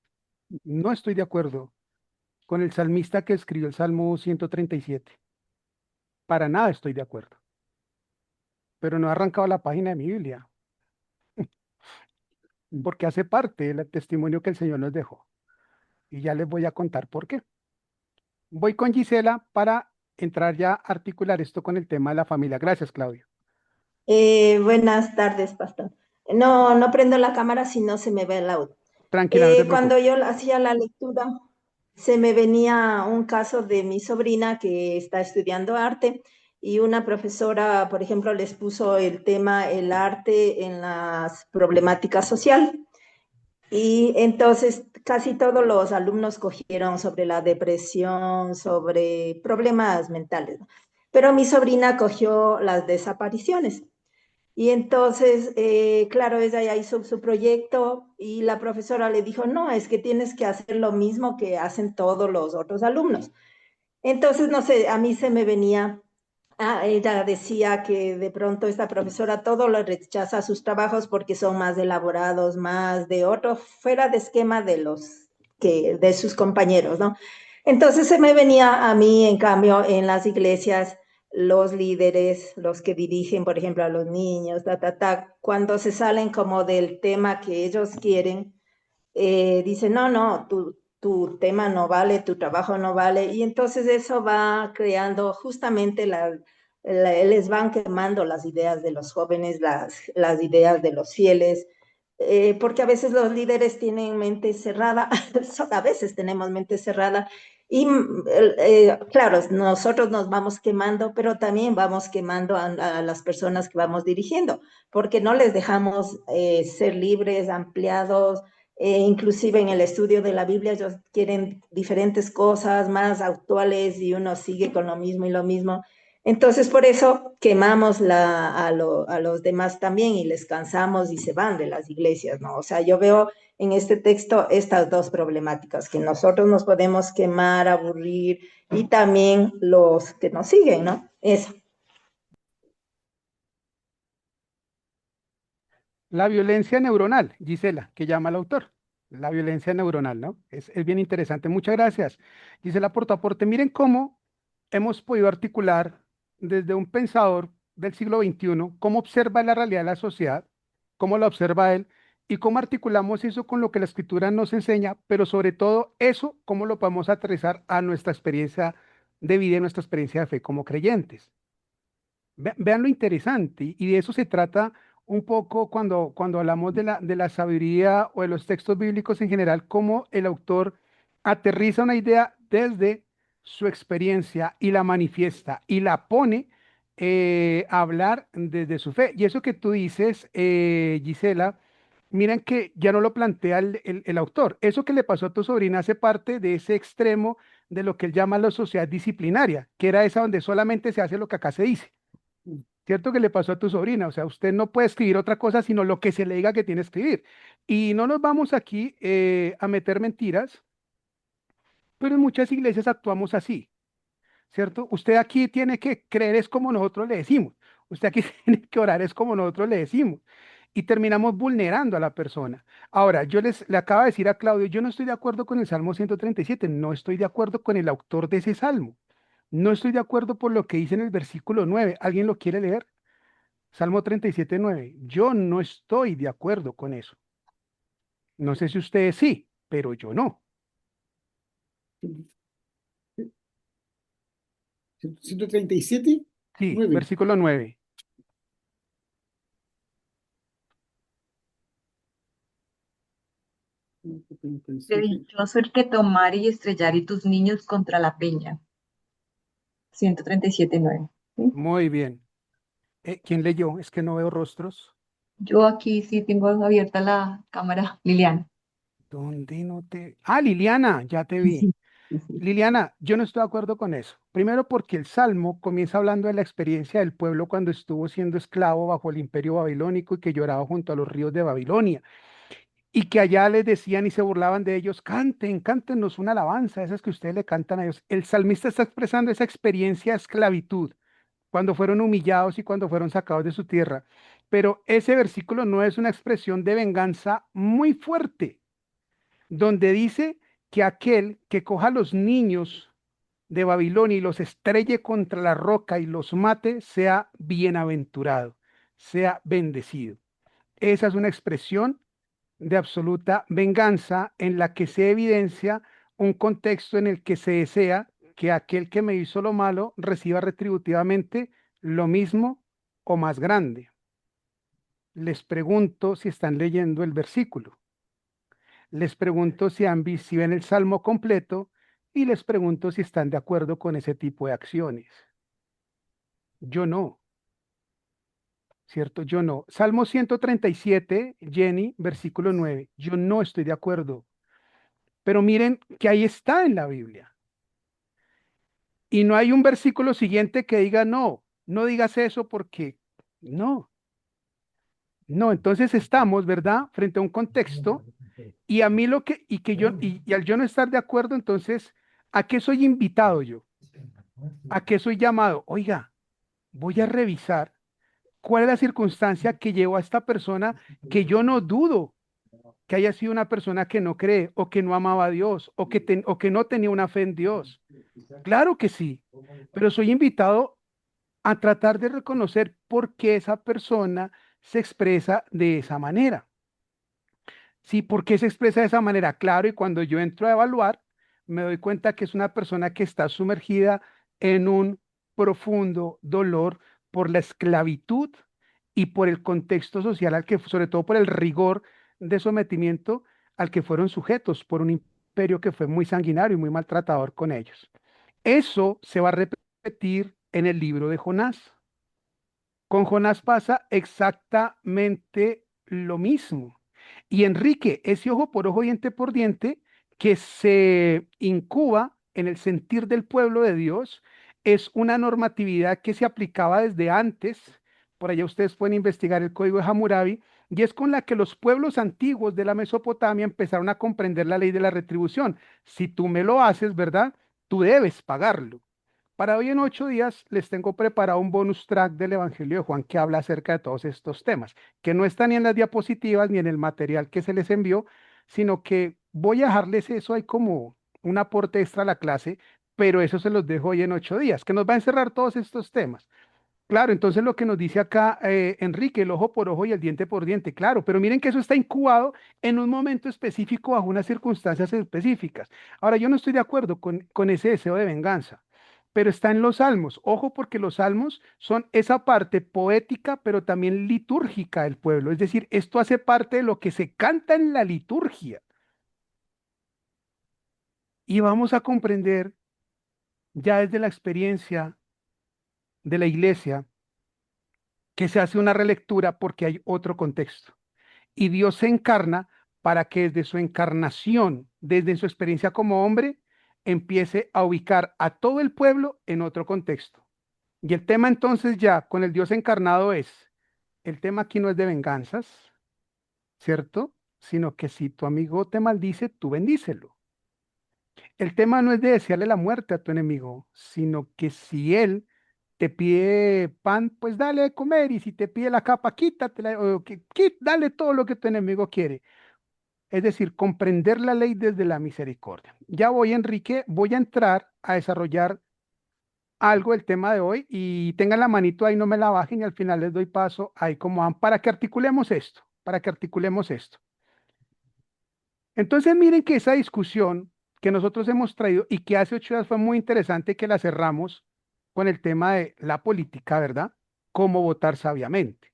con el salmista que escribió el Salmo 137. Para nada estoy de acuerdo, pero no he arrancado la página de mi Biblia, porque hace parte del testimonio que el Señor nos dejó. Y ya les voy a contar por qué. Voy con Gisela para entrar ya a articular esto con el tema de la familia. Gracias, Claudio.
Buenas tardes, pastor. No prendo la cámara si no se me ve el audio.
Tranquila, no te
Cuando
preocupes.
yo hacía la lectura, se me venía un caso de mi sobrina que está estudiando arte y una profesora, por ejemplo, les puso el tema el arte en las problemáticas sociales. Y entonces casi todos los alumnos cogieron sobre la depresión, sobre problemas mentales, ¿no? Pero mi sobrina cogió las desapariciones. Y entonces, claro, ella ya hizo su proyecto y la profesora le dijo, no, es que tienes que hacer lo mismo que hacen todos los otros alumnos. Entonces, no sé, a mí se me venía, ella decía que de pronto esta profesora todo lo rechaza sus trabajos porque son más elaborados, más de otro, fuera de esquema de sus compañeros, ¿no? Entonces se me venía a mí, en cambio, en las iglesias, los líderes, los que dirigen, por ejemplo, a los niños, cuando se salen como del tema que ellos quieren, dicen, no, tu tema no vale, tu trabajo no vale, y entonces eso va creando justamente les van quemando las ideas de los jóvenes, las ideas de los fieles, porque a veces los líderes tienen mente cerrada, a veces tenemos mente cerrada, y claro, nosotros nos vamos quemando, pero también vamos quemando a las personas que vamos dirigiendo, porque no les dejamos ser libres, ampliados, inclusive en el estudio de la Biblia ellos quieren diferentes cosas más actuales y uno sigue con lo mismo y lo mismo. Entonces por eso quemamos a los demás también y les cansamos y se van de las iglesias, ¿no? O sea, yo veo en este texto estas dos problemáticas, que nosotros nos podemos quemar, aburrir y también los que nos siguen, ¿no? Eso.
La violencia neuronal, Gisela, que llama el autor. La violencia neuronal, ¿no? Es bien interesante. Muchas gracias, Gisela, por tu aporte. Miren cómo hemos podido articular desde un pensador del siglo XXI, cómo observa la realidad de la sociedad, cómo la observa él, y cómo articulamos eso con lo que la escritura nos enseña, pero sobre todo eso, cómo lo podemos aterrizar a nuestra experiencia de vida y nuestra experiencia de fe como creyentes. Vean lo interesante, y de eso se trata un poco cuando hablamos de la sabiduría o de los textos bíblicos en general, cómo el autor aterriza una idea desde su experiencia y la manifiesta y la pone a hablar desde su fe. Y eso que tú dices, Gisela, miren que ya no lo plantea el autor. Eso que le pasó a tu sobrina hace parte de ese extremo de lo que él llama la sociedad disciplinaria, que era esa donde solamente se hace lo que acá se dice. ¿Cierto que le pasó a tu sobrina? O sea, usted no puede escribir otra cosa sino lo que se le diga que tiene que escribir. Y no nos vamos aquí a meter mentiras, pero en muchas iglesias actuamos así, ¿cierto? Usted aquí tiene que creer es como nosotros le decimos. Usted aquí tiene que orar es como nosotros le decimos. Y terminamos vulnerando a la persona. Ahora, le acabo de decir a Claudio, yo no estoy de acuerdo con el Salmo 137, no estoy de acuerdo con el autor de ese salmo. No estoy de acuerdo por lo que dice en el versículo 9. ¿Alguien lo quiere leer? Salmo 37:9. Yo no estoy de acuerdo con eso. No sé si ustedes sí, pero yo no.
137,
Sí,
9.
versículo 9.
Qué dichoso el que tomare y estrellare tus niños contra la peña. 137:9. ¿Sí?
Muy bien. ¿Quién leyó? Es que no veo rostros.
Yo aquí sí tengo abierta la cámara, Liliana.
¿Dónde no te...? Ah, Liliana, ya te vi.
Sí, sí, sí.
Liliana, yo no estoy de acuerdo con eso. Primero porque el Salmo comienza hablando de la experiencia del pueblo cuando estuvo siendo esclavo bajo el imperio babilónico y que lloraba junto a los ríos de Babilonia. Y que allá les decían y se burlaban de ellos, canten, cántenos una alabanza, esas que ustedes le cantan a Dios. El salmista está expresando esa experiencia de esclavitud, cuando fueron humillados y cuando fueron sacados de su tierra. Pero ese versículo no es una expresión de venganza muy fuerte, donde dice que aquel que coja a los niños de Babilonia y los estrelle contra la roca y los mate, sea bienaventurado, sea bendecido. Esa es una expresión de absoluta venganza en la que se evidencia un contexto en el que se desea que aquel que me hizo lo malo reciba retributivamente lo mismo o más grande. Les pregunto si están leyendo el versículo. Les pregunto si ven el salmo completo y les pregunto si están de acuerdo con ese tipo de acciones. Yo no, ¿cierto? Yo no. Salmo 137, Jenny, versículo 9. Yo no estoy de acuerdo. Pero miren que ahí está en la Biblia. Y no hay un versículo siguiente que diga, no, no digas eso porque no, no. Entonces estamos, ¿verdad? Frente a un contexto y a mí y al yo no estar de acuerdo, entonces, ¿a qué soy invitado yo? ¿A qué soy llamado? Oiga, voy a revisar cuál es la circunstancia que llevó a esta persona que yo no dudo que haya sido una persona que no cree o que no amaba a Dios o que no tenía una fe en Dios. Claro que sí, pero soy invitado a tratar de reconocer por qué esa persona se expresa de esa manera. Sí, ¿por qué se expresa de esa manera? Claro, y cuando yo entro a evaluar, me doy cuenta que es una persona que está sumergida en un profundo dolor por la esclavitud y por el contexto social al que, sobre todo por el rigor de sometimiento al que fueron sujetos por un imperio que fue muy sanguinario y muy maltratador con ellos. Eso se va a repetir en el libro de Jonás. Con Jonás pasa exactamente lo mismo. Y Enrique, ese ojo por ojo, diente por diente, que se incuba en el sentir del pueblo de Dios, es una normatividad que se aplicaba desde antes. Por allá ustedes pueden investigar el Código de Hammurabi, y es con la que los pueblos antiguos de la Mesopotamia empezaron a comprender la ley de la retribución. Si tú me lo haces, ¿verdad? Tú debes pagarlo. Para hoy en 8 días les tengo preparado un bonus track del Evangelio de Juan que habla acerca de todos estos temas, que no está ni en las diapositivas ni en el material que se les envió, sino que voy a dejarles eso ahí como un aporte extra a la clase, pero eso se los dejo hoy en 8 días, que nos va a encerrar todos estos temas. Claro, entonces lo que nos dice acá Enrique, el ojo por ojo y el diente por diente, claro, pero miren que eso está incubado en un momento específico bajo unas circunstancias específicas. Ahora, yo no estoy de acuerdo con ese deseo de venganza, pero está en los salmos. Ojo, porque los salmos son esa parte poética, pero también litúrgica del pueblo. Es decir, esto hace parte de lo que se canta en la liturgia. Y vamos a comprender ya desde la experiencia de la iglesia que se hace una relectura porque hay otro contexto. Y Dios se encarna para que desde su encarnación, desde su experiencia como hombre, empiece a ubicar a todo el pueblo en otro contexto. Y el tema entonces ya con el Dios encarnado es, el tema aquí no es de venganzas, ¿cierto? Sino que si tu amigo te maldice, tú bendícelo. El tema no es de desearle la muerte a tu enemigo, sino que si él te pide pan, pues dale de comer, y si te pide la capa, quítatela, o dale todo lo que tu enemigo quiere. Es decir, comprender la ley desde la misericordia. Ya voy, Enrique, voy a entrar a desarrollar algo del tema de hoy y tengan la manito ahí, no me la bajen y al final les doy paso ahí como van para que articulemos esto, para que articulemos esto. Entonces miren que esa discusión que nosotros hemos traído y que hace 8 días fue muy interesante que la cerramos con el tema de la política, ¿verdad? Cómo votar sabiamente,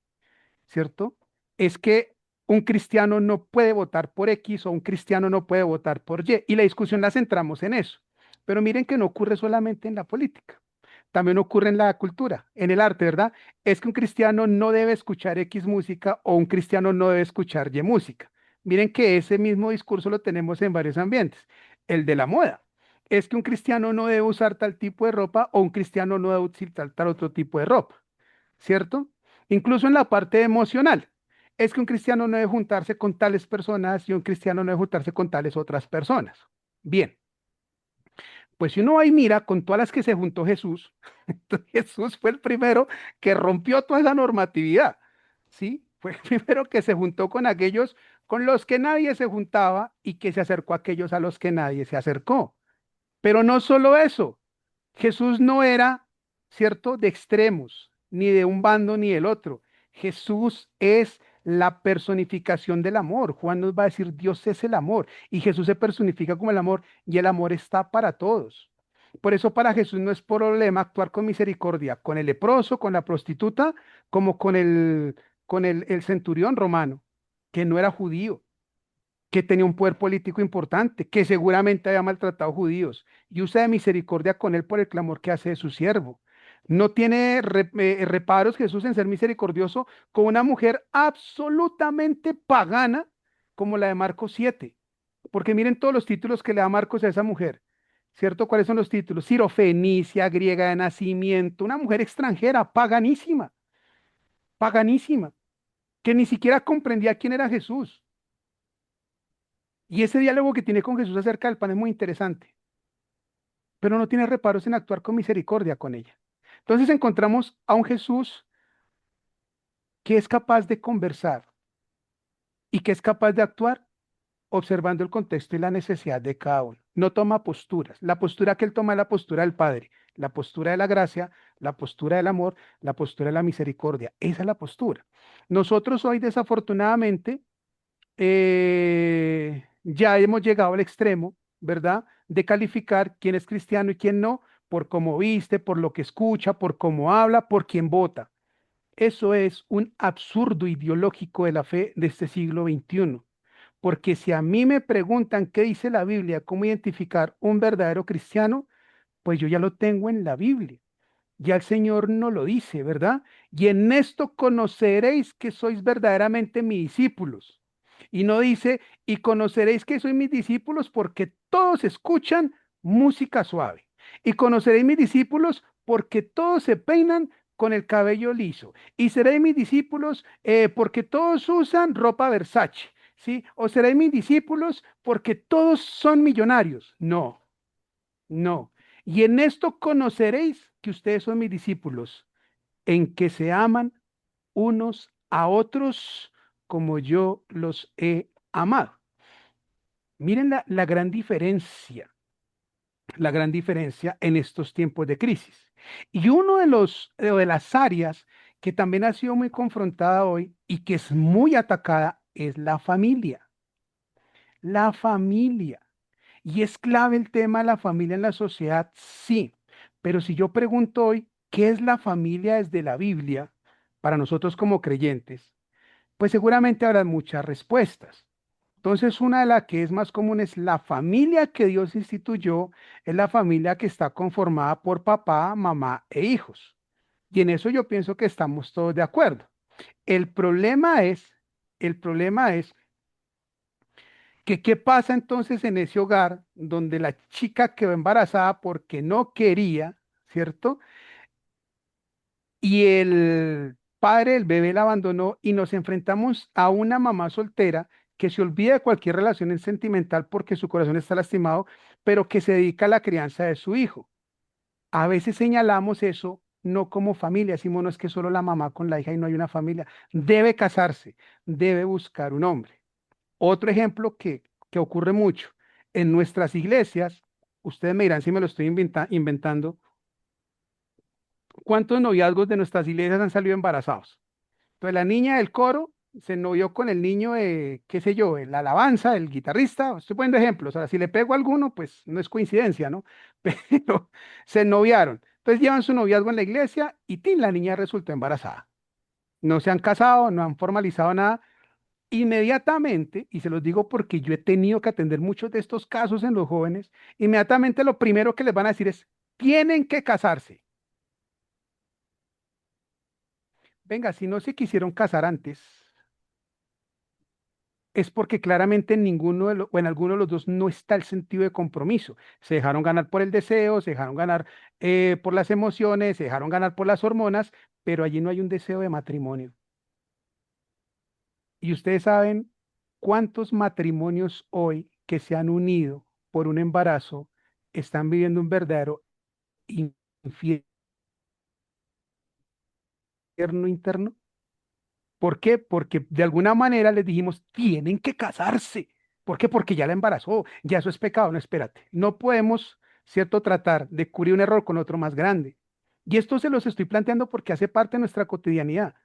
¿cierto? Es que un cristiano no puede votar por X o un cristiano no puede votar por Y. Y la discusión la centramos en eso. Pero miren que no ocurre solamente en la política. También ocurre en la cultura, en el arte, ¿verdad? Es que un cristiano no debe escuchar X música o un cristiano no debe escuchar Y música. Miren que ese mismo discurso lo tenemos en varios ambientes. El de la moda. Es que un cristiano no debe usar tal tipo de ropa o un cristiano no debe utilizar tal otro tipo de ropa, ¿cierto? Incluso en la parte emocional. Es que un cristiano no debe juntarse con tales personas y un cristiano no debe juntarse con tales otras personas. Bien, pues si uno ahí mira con todas las que se juntó Jesús, entonces Jesús fue el primero que rompió toda esa normatividad, ¿sí? Fue el primero que se juntó con aquellos con los que nadie se juntaba y que se acercó a aquellos a los que nadie se acercó. Pero no solo eso, Jesús no era, ¿cierto?, de extremos, ni de un bando ni del otro. Jesús es la personificación del amor. Juan nos va a decir, Dios es el amor, y Jesús se personifica como el amor, y el amor está para todos. Por eso para Jesús no es problema actuar con misericordia con el leproso, con la prostituta, como con el centurión romano, que no era judío, que tenía un poder político importante, que seguramente había maltratado judíos, y usa de misericordia con él por el clamor que hace de su siervo. No tiene reparos Jesús en ser misericordioso con una mujer absolutamente pagana como la de Marcos 7, porque miren todos los títulos que le da Marcos a esa mujer, ¿cierto? ¿Cuáles son los títulos? Sirofenicia, griega de nacimiento, una mujer extranjera, paganísima, que ni siquiera comprendía quién era Jesús. Y ese diálogo que tiene con Jesús acerca del pan es muy interesante, pero no tiene reparos en actuar con misericordia con ella. Entonces encontramos a un Jesús que es capaz de conversar y que es capaz de actuar observando el contexto y la necesidad de cada uno. No toma posturas. La postura que él toma es la postura del Padre, la postura de la gracia, la postura del amor, la postura de la misericordia. Esa es la postura. Nosotros hoy, desafortunadamente, ya hemos llegado al extremo, ¿verdad? De calificar quién es cristiano y quién no, por cómo viste, por lo que escucha, por cómo habla, por quién vota. Eso es un absurdo ideológico de la fe de este siglo XXI. Porque si a mí me preguntan qué dice la Biblia, cómo identificar un verdadero cristiano, pues yo ya lo tengo en la Biblia. Ya el Señor no lo dice, ¿verdad? Y en esto conoceréis que sois verdaderamente mis discípulos. Y no dice, y conoceréis que sois mis discípulos porque todos escuchan música suave. Y conoceréis mis discípulos porque todos se peinan con el cabello liso. Y seréis mis discípulos porque todos usan ropa Versace. ¿Sí? O seréis mis discípulos porque todos son millonarios. No, no. Y en esto conoceréis que ustedes son mis discípulos, en que se aman unos a otros como yo los he amado. Miren la gran diferencia en estos tiempos de crisis. Y uno de las áreas que también ha sido muy confrontada hoy y que es muy atacada es la familia. La familia. Y es clave el tema de la familia en la sociedad, sí. Pero si yo pregunto hoy, ¿qué es la familia desde la Biblia para nosotros como creyentes? Pues seguramente habrá muchas respuestas. Entonces, una de las que es más común es la familia que Dios instituyó, es la familia que está conformada por papá, mamá e hijos. Y en eso yo pienso que estamos todos de acuerdo. El problema es, el problema es que qué pasa entonces en ese hogar donde la chica quedó embarazada porque no quería, ¿cierto? Y el padre del bebé la abandonó y nos enfrentamos a una mamá soltera que se olvida de cualquier relación sentimental porque su corazón está lastimado, pero que se dedica a la crianza de su hijo. A veces señalamos eso no como familia, decimos no es que solo la mamá con la hija y no hay una familia. Debe casarse, debe buscar un hombre. Otro ejemplo que ocurre mucho en nuestras iglesias, ustedes me dirán si me lo estoy inventando, ¿cuántos noviazgos de nuestras iglesias han salido embarazados? Entonces la niña del coro se novió con el niño de, qué sé yo, la alabanza, el guitarrista, estoy poniendo ejemplos, ahora si le pego a alguno, pues no es coincidencia, ¿no? Pero se noviaron. Entonces llevan su noviazgo en la iglesia y ¡tin! La niña resultó embarazada. No se han casado, no han formalizado nada. Inmediatamente, y se los digo porque yo he tenido que atender muchos de estos casos en los jóvenes, inmediatamente lo primero que les van a decir es, tienen que casarse. Venga, si no se quisieron casar antes, es porque claramente en ninguno o en alguno de los dos no está el sentido de compromiso. Se dejaron ganar por el deseo, se dejaron ganar por las emociones, se dejaron ganar por las hormonas, pero allí no hay un deseo de matrimonio. Y ustedes saben cuántos matrimonios hoy que se han unido por un embarazo están viviendo un verdadero infierno interno. ¿Por qué? Porque de alguna manera les dijimos, tienen que casarse. ¿Por qué? Porque ya la embarazó, ya eso es pecado. No, espérate. No podemos, ¿cierto?, tratar de cubrir un error con otro más grande. Y esto se los estoy planteando porque hace parte de nuestra cotidianidad.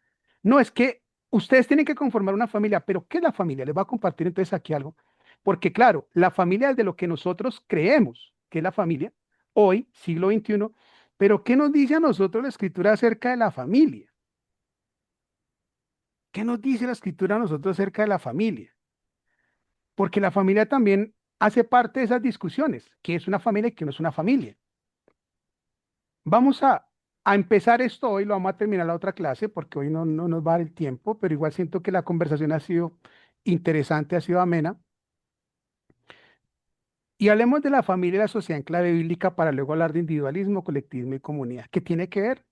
No es que ustedes tienen que conformar una familia, pero ¿qué es la familia? Les voy a compartir entonces aquí algo. Porque claro, la familia es de lo que nosotros creemos que es la familia, hoy, siglo XXI, pero ¿qué nos dice a nosotros la escritura acerca de la familia? ¿Qué nos dice la escritura a nosotros acerca de la familia? Porque la familia también hace parte de esas discusiones, qué es una familia y qué no es una familia. Vamos a empezar esto hoy, lo vamos a terminar la otra clase porque hoy no nos va a dar el tiempo, pero igual siento que la conversación ha sido interesante, ha sido amena. Y hablemos de la familia y la sociedad en clave bíblica para luego hablar de individualismo, colectivismo y comunidad, que tiene que ver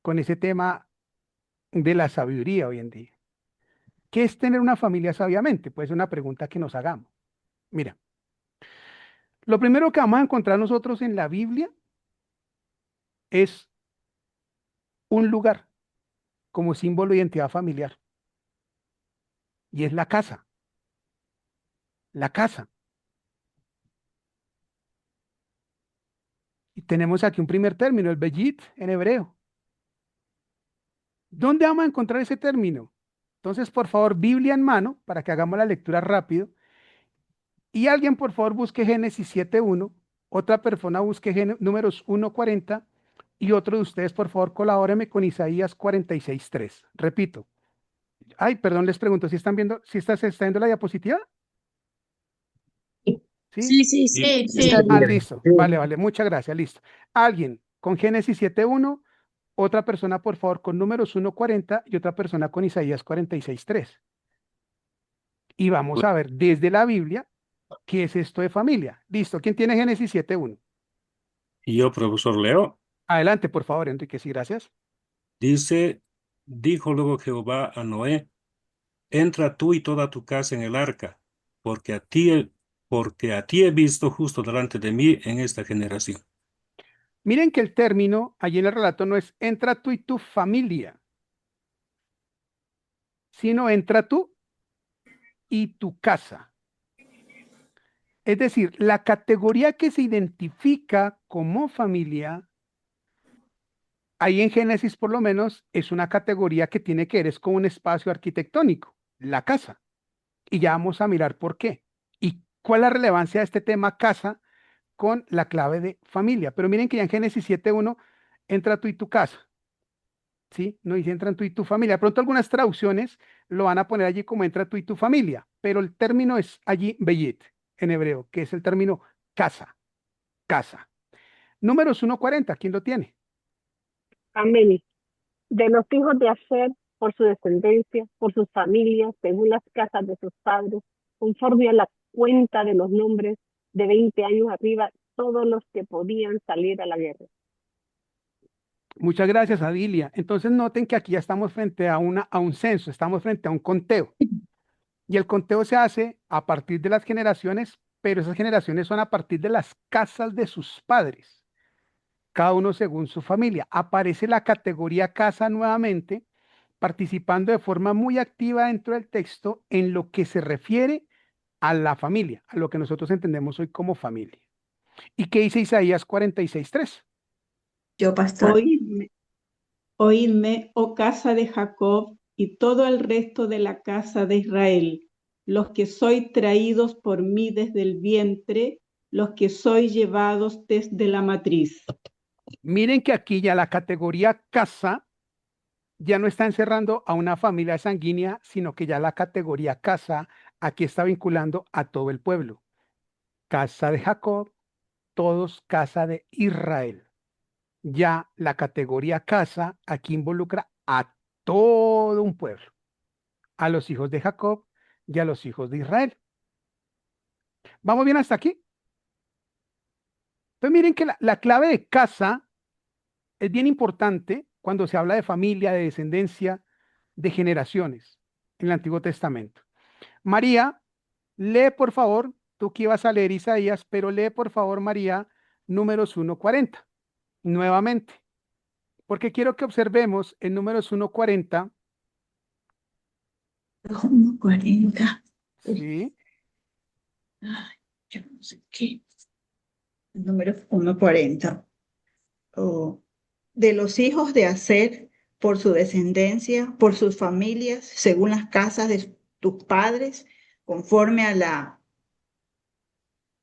con ese tema de la sabiduría hoy en día. ¿Qué es tener una familia sabiamente? Pues es una pregunta que nos hagamos. Mira, lo primero que vamos a encontrar nosotros en la Biblia es un lugar como símbolo de identidad familiar y es la casa. La casa. Y tenemos aquí un primer término, el Beyit en hebreo. ¿Dónde vamos a encontrar ese término? Entonces, por favor, Biblia en mano para que hagamos la lectura rápido. Y alguien, por favor, busque Génesis 7:1, otra persona busque números 1:40 y otro de ustedes, por favor, colabóreme con Isaías 46:3. Repito. Ay, perdón, les pregunto, ¿si están viendo, se está viendo la diapositiva? ¿Sí?
Sí, sí, sí,
Sí,
está
sí.
bien.
Listo. Vale, vale, muchas gracias, listo. Alguien con Génesis 7:1, otra persona, por favor, con números 1:40 y otra persona con Isaías 46:3. Y vamos a ver desde la Biblia qué es esto de familia. Listo. ¿Quién tiene Génesis 7:1?
Y yo, profesor Leo,
Adelante, por favor, Enrique, sí, gracias.
dice, dijo luego Jehová a Noé, entra tú y toda tu casa en el arca, porque a ti he visto justo delante de mí en esta generación.
Miren que el término allí en el relato no es entra tú y tu familia, sino entra tú y tu casa. Es decir, la categoría que se identifica como familia, ahí en Génesis por lo menos, es una categoría que tiene que ver es con un espacio arquitectónico, la casa. Y ya vamos a mirar por qué. Y cuál es la relevancia de este tema casa con la clave de familia. Pero miren que ya en Génesis 7:1 entra tú y tu casa. ¿Sí? No dice entra tú y tu familia. De pronto algunas traducciones lo van a poner allí como entra tú y tu familia, pero el término es allí beyit en hebreo, que es el término casa, casa. Números 1:40, ¿quién lo tiene?
Amén. De los hijos de Aser, por su descendencia, por sus familias, según las casas de sus padres, conforme a la cuenta de los nombres de 20 años arriba, todos los que podían salir a la guerra.
Muchas gracias, Adilia. Entonces noten que aquí ya estamos frente a un censo, estamos frente a un conteo. Y el conteo se hace a partir de las generaciones, pero esas generaciones son a partir de las casas de sus padres, cada uno según su familia. Aparece la categoría casa nuevamente, participando de forma muy activa dentro del texto en lo que se refiere a la familia, a lo que nosotros entendemos hoy como familia. ¿Y qué dice Isaías 46:3?
Yo, pastor.
Oídme, oídme, oh casa de Jacob, y todo el resto de la casa de Israel, los que sois traídos por mí desde el vientre, los que sois llevados desde la matriz.
Miren que aquí ya la categoría casa ya no está encerrando a una familia sanguínea, sino que ya la categoría casa aquí está vinculando a todo el pueblo. Casa de Jacob, todos casa de Israel. Ya la categoría casa aquí involucra a todo un pueblo, a los hijos de Jacob y a los hijos de Israel. ¿Vamos bien hasta aquí? Entonces miren que la clave de casa es bien importante cuando se habla de familia, de descendencia, de generaciones en el Antiguo Testamento. María, lee por favor, tú que ibas a leer Isaías, pero lee por favor, María, Números 1:40, nuevamente, porque quiero que observemos en Números 1:40.
1:40.
Sí.
Ay, yo no sé qué. El número 1:40. Oh, de los hijos de Aser, por su descendencia, por sus familias, según las casas de tus padres, conforme a la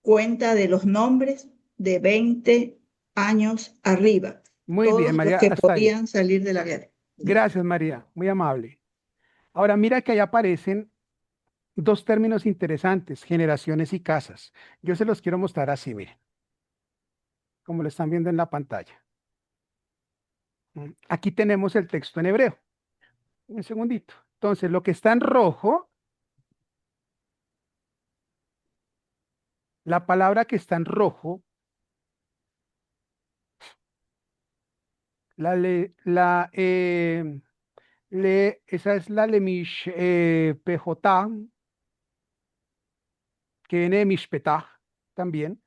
cuenta de los nombres de 20 años arriba.
Muy
Todos
bien, María,
los que
hasta ahí.
podían salir de la guerra.
Gracias, María, muy amable. Ahora mira que ahí aparecen dos términos interesantes, generaciones y casas. Yo se los quiero mostrar así, miren, como lo están viendo en la pantalla. Aquí tenemos el texto en hebreo. Un segundito. Entonces, lo que está en rojo, la palabra que está en rojo, esa es la lemish pejotá, que viene de mishpetah también,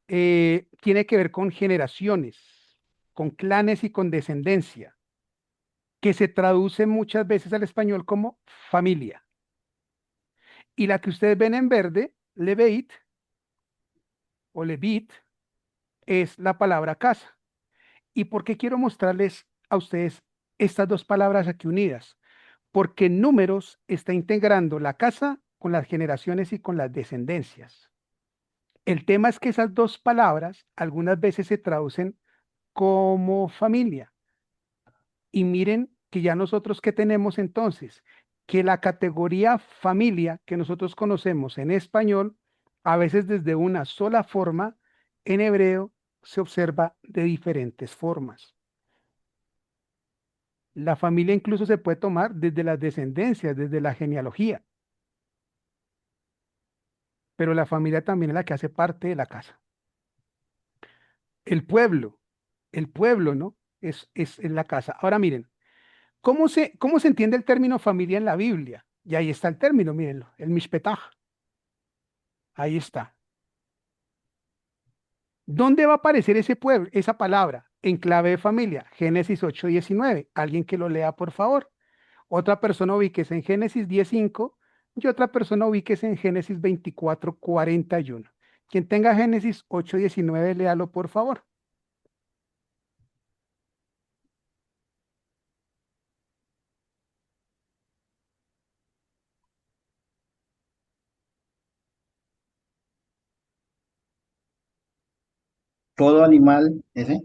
tiene que ver con generaciones, con clanes y con descendencia, que se traduce muchas veces al español como familia. Y la que ustedes ven en verde, leveit o levit, es la palabra casa. ¿Y por qué quiero mostrarles a ustedes estas dos palabras aquí unidas? Porque Números está integrando la casa con las generaciones y con las descendencias. El tema es que esas dos palabras algunas veces se traducen como familia. Y miren que ya nosotros que tenemos entonces, que la categoría familia que nosotros conocemos en español, a veces desde una sola forma, en hebreo se observa de diferentes formas. La familia incluso se puede tomar desde las descendencias, desde la genealogía. Pero la familia también es la que hace parte de la casa. El pueblo, ¿no? Es la casa. Ahora miren, ¿cómo se entiende el término familia en la Biblia? Y ahí está el término, mírenlo, el mishpetah. Ahí está. ¿Dónde va a aparecer ese pueblo, esa palabra? En clave de familia, Génesis 8:19. Alguien que lo lea, por favor. Otra persona ubíquese en Génesis 10:5 y otra persona ubíquese en Génesis 24:41. Quien tenga Génesis 8:19, léalo, por favor.
Todo animal, ese,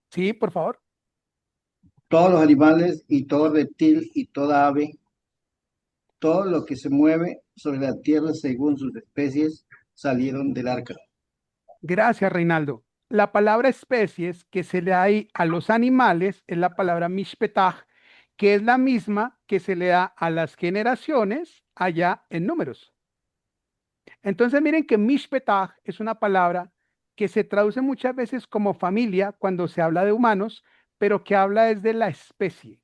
Sí, por favor.
todos los animales y todo reptil y toda ave, todo lo que se mueve sobre la tierra según sus especies, salieron del arca.
Gracias, Reinaldo. La palabra especies que se le da ahí a los animales es la palabra mishpetach, que es la misma que se le da a las generaciones allá en números. Entonces miren que mishpetach es una palabra que se traduce muchas veces como familia cuando se habla de humanos, pero que habla desde la especie,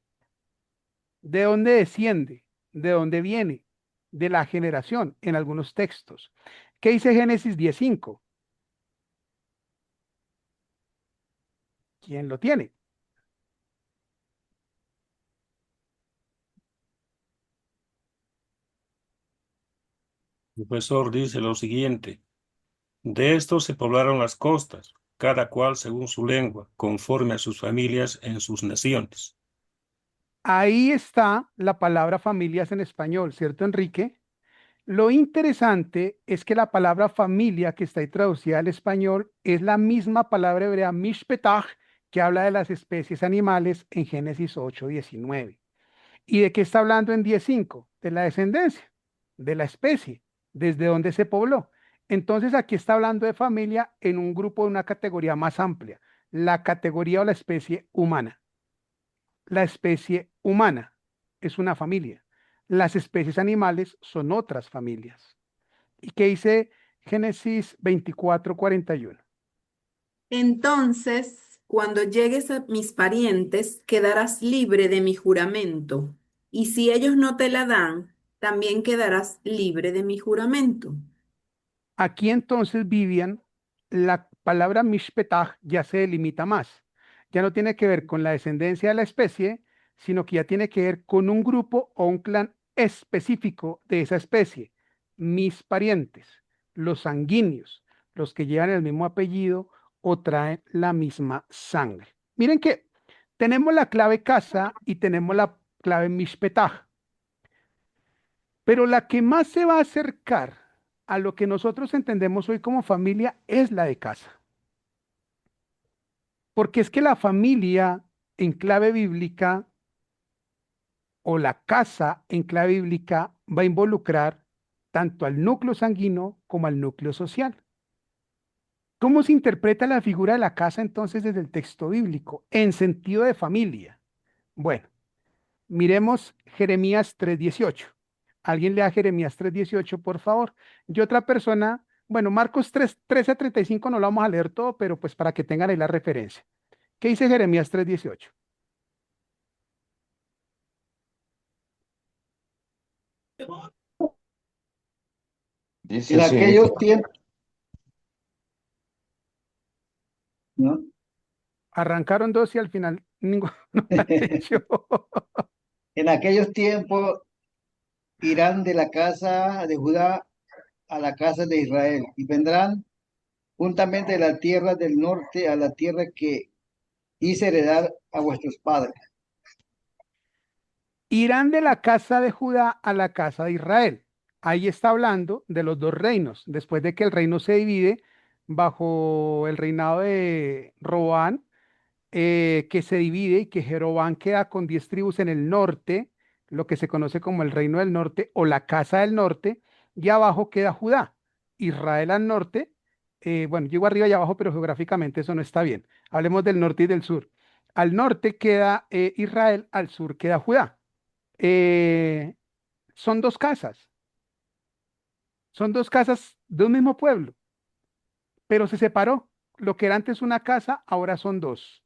de dónde desciende, de dónde viene, de la generación en algunos textos. ¿Qué dice Génesis 10:5? ¿Quién lo tiene?
El profesor dice lo siguiente: de estos se poblaron las costas, cada cual según su lengua, conforme a sus familias en sus naciones.
Ahí está la palabra familias en español, ¿cierto, Enrique? Lo interesante es que la palabra familia que está ahí traducida al español es la misma palabra hebrea mishpetach que habla de las especies animales en Génesis 8:19. ¿Y de qué está hablando en 10:5? De la descendencia, de la especie, desde donde se pobló. Entonces aquí está hablando de familia en un grupo de una categoría más amplia, la categoría o la especie humana. La especie humana es una familia. Las especies animales son otras familias. ¿Y qué dice Génesis 24:41?
Entonces, cuando llegues a mis parientes, quedarás libre de mi juramento, y si ellos no te la dan, también quedarás libre de mi juramento.
Aquí entonces, Vivian, la palabra mishpetach ya se delimita más. Ya no tiene que ver con la descendencia de la especie, sino que ya tiene que ver con un grupo o un clan específico de esa especie. Mis parientes, los sanguíneos, los que llevan el mismo apellido o traen la misma sangre. Miren que tenemos la clave casa y tenemos la clave mishpetach. Pero la que más se va a acercar a lo que nosotros entendemos hoy como familia es la de casa. Porque es que la familia en clave bíblica o la casa en clave bíblica va a involucrar tanto al núcleo sanguíneo como al núcleo social. ¿Cómo se interpreta la figura de la casa entonces desde el texto bíblico en sentido de familia? Bueno, miremos Jeremías 3:18. Alguien lea Jeremías 3:18, por favor. Y otra persona, bueno, Marcos 13-35 no lo vamos a leer todo, pero pues para que tengan ahí la referencia. ¿Qué dice Jeremías 3:18?
Dice
En
así,
aquellos tiempos, ¿no?
Arrancaron dos y al final ninguno lo ha hecho.
En aquellos tiempos irán de la casa de Judá a la casa de Israel y vendrán juntamente de la tierra del norte a la tierra que hice heredar a vuestros padres.
Irán de la casa de Judá a la casa de Israel. Ahí está hablando de los dos reinos, después de que el reino se divide bajo el reinado de Roboam, que se divide y que Jeroboam queda con 10 tribus en el norte, lo que se conoce como el reino del norte o la casa del norte, y abajo queda Judá, Israel al norte. Bueno, llego arriba y abajo, pero geográficamente eso no está bien. Hablemos del norte y del sur. Al norte queda Israel, al sur queda Judá. Eh, son son dos casas de un mismo pueblo, pero se separó. Lo que era antes una casa, ahora son dos.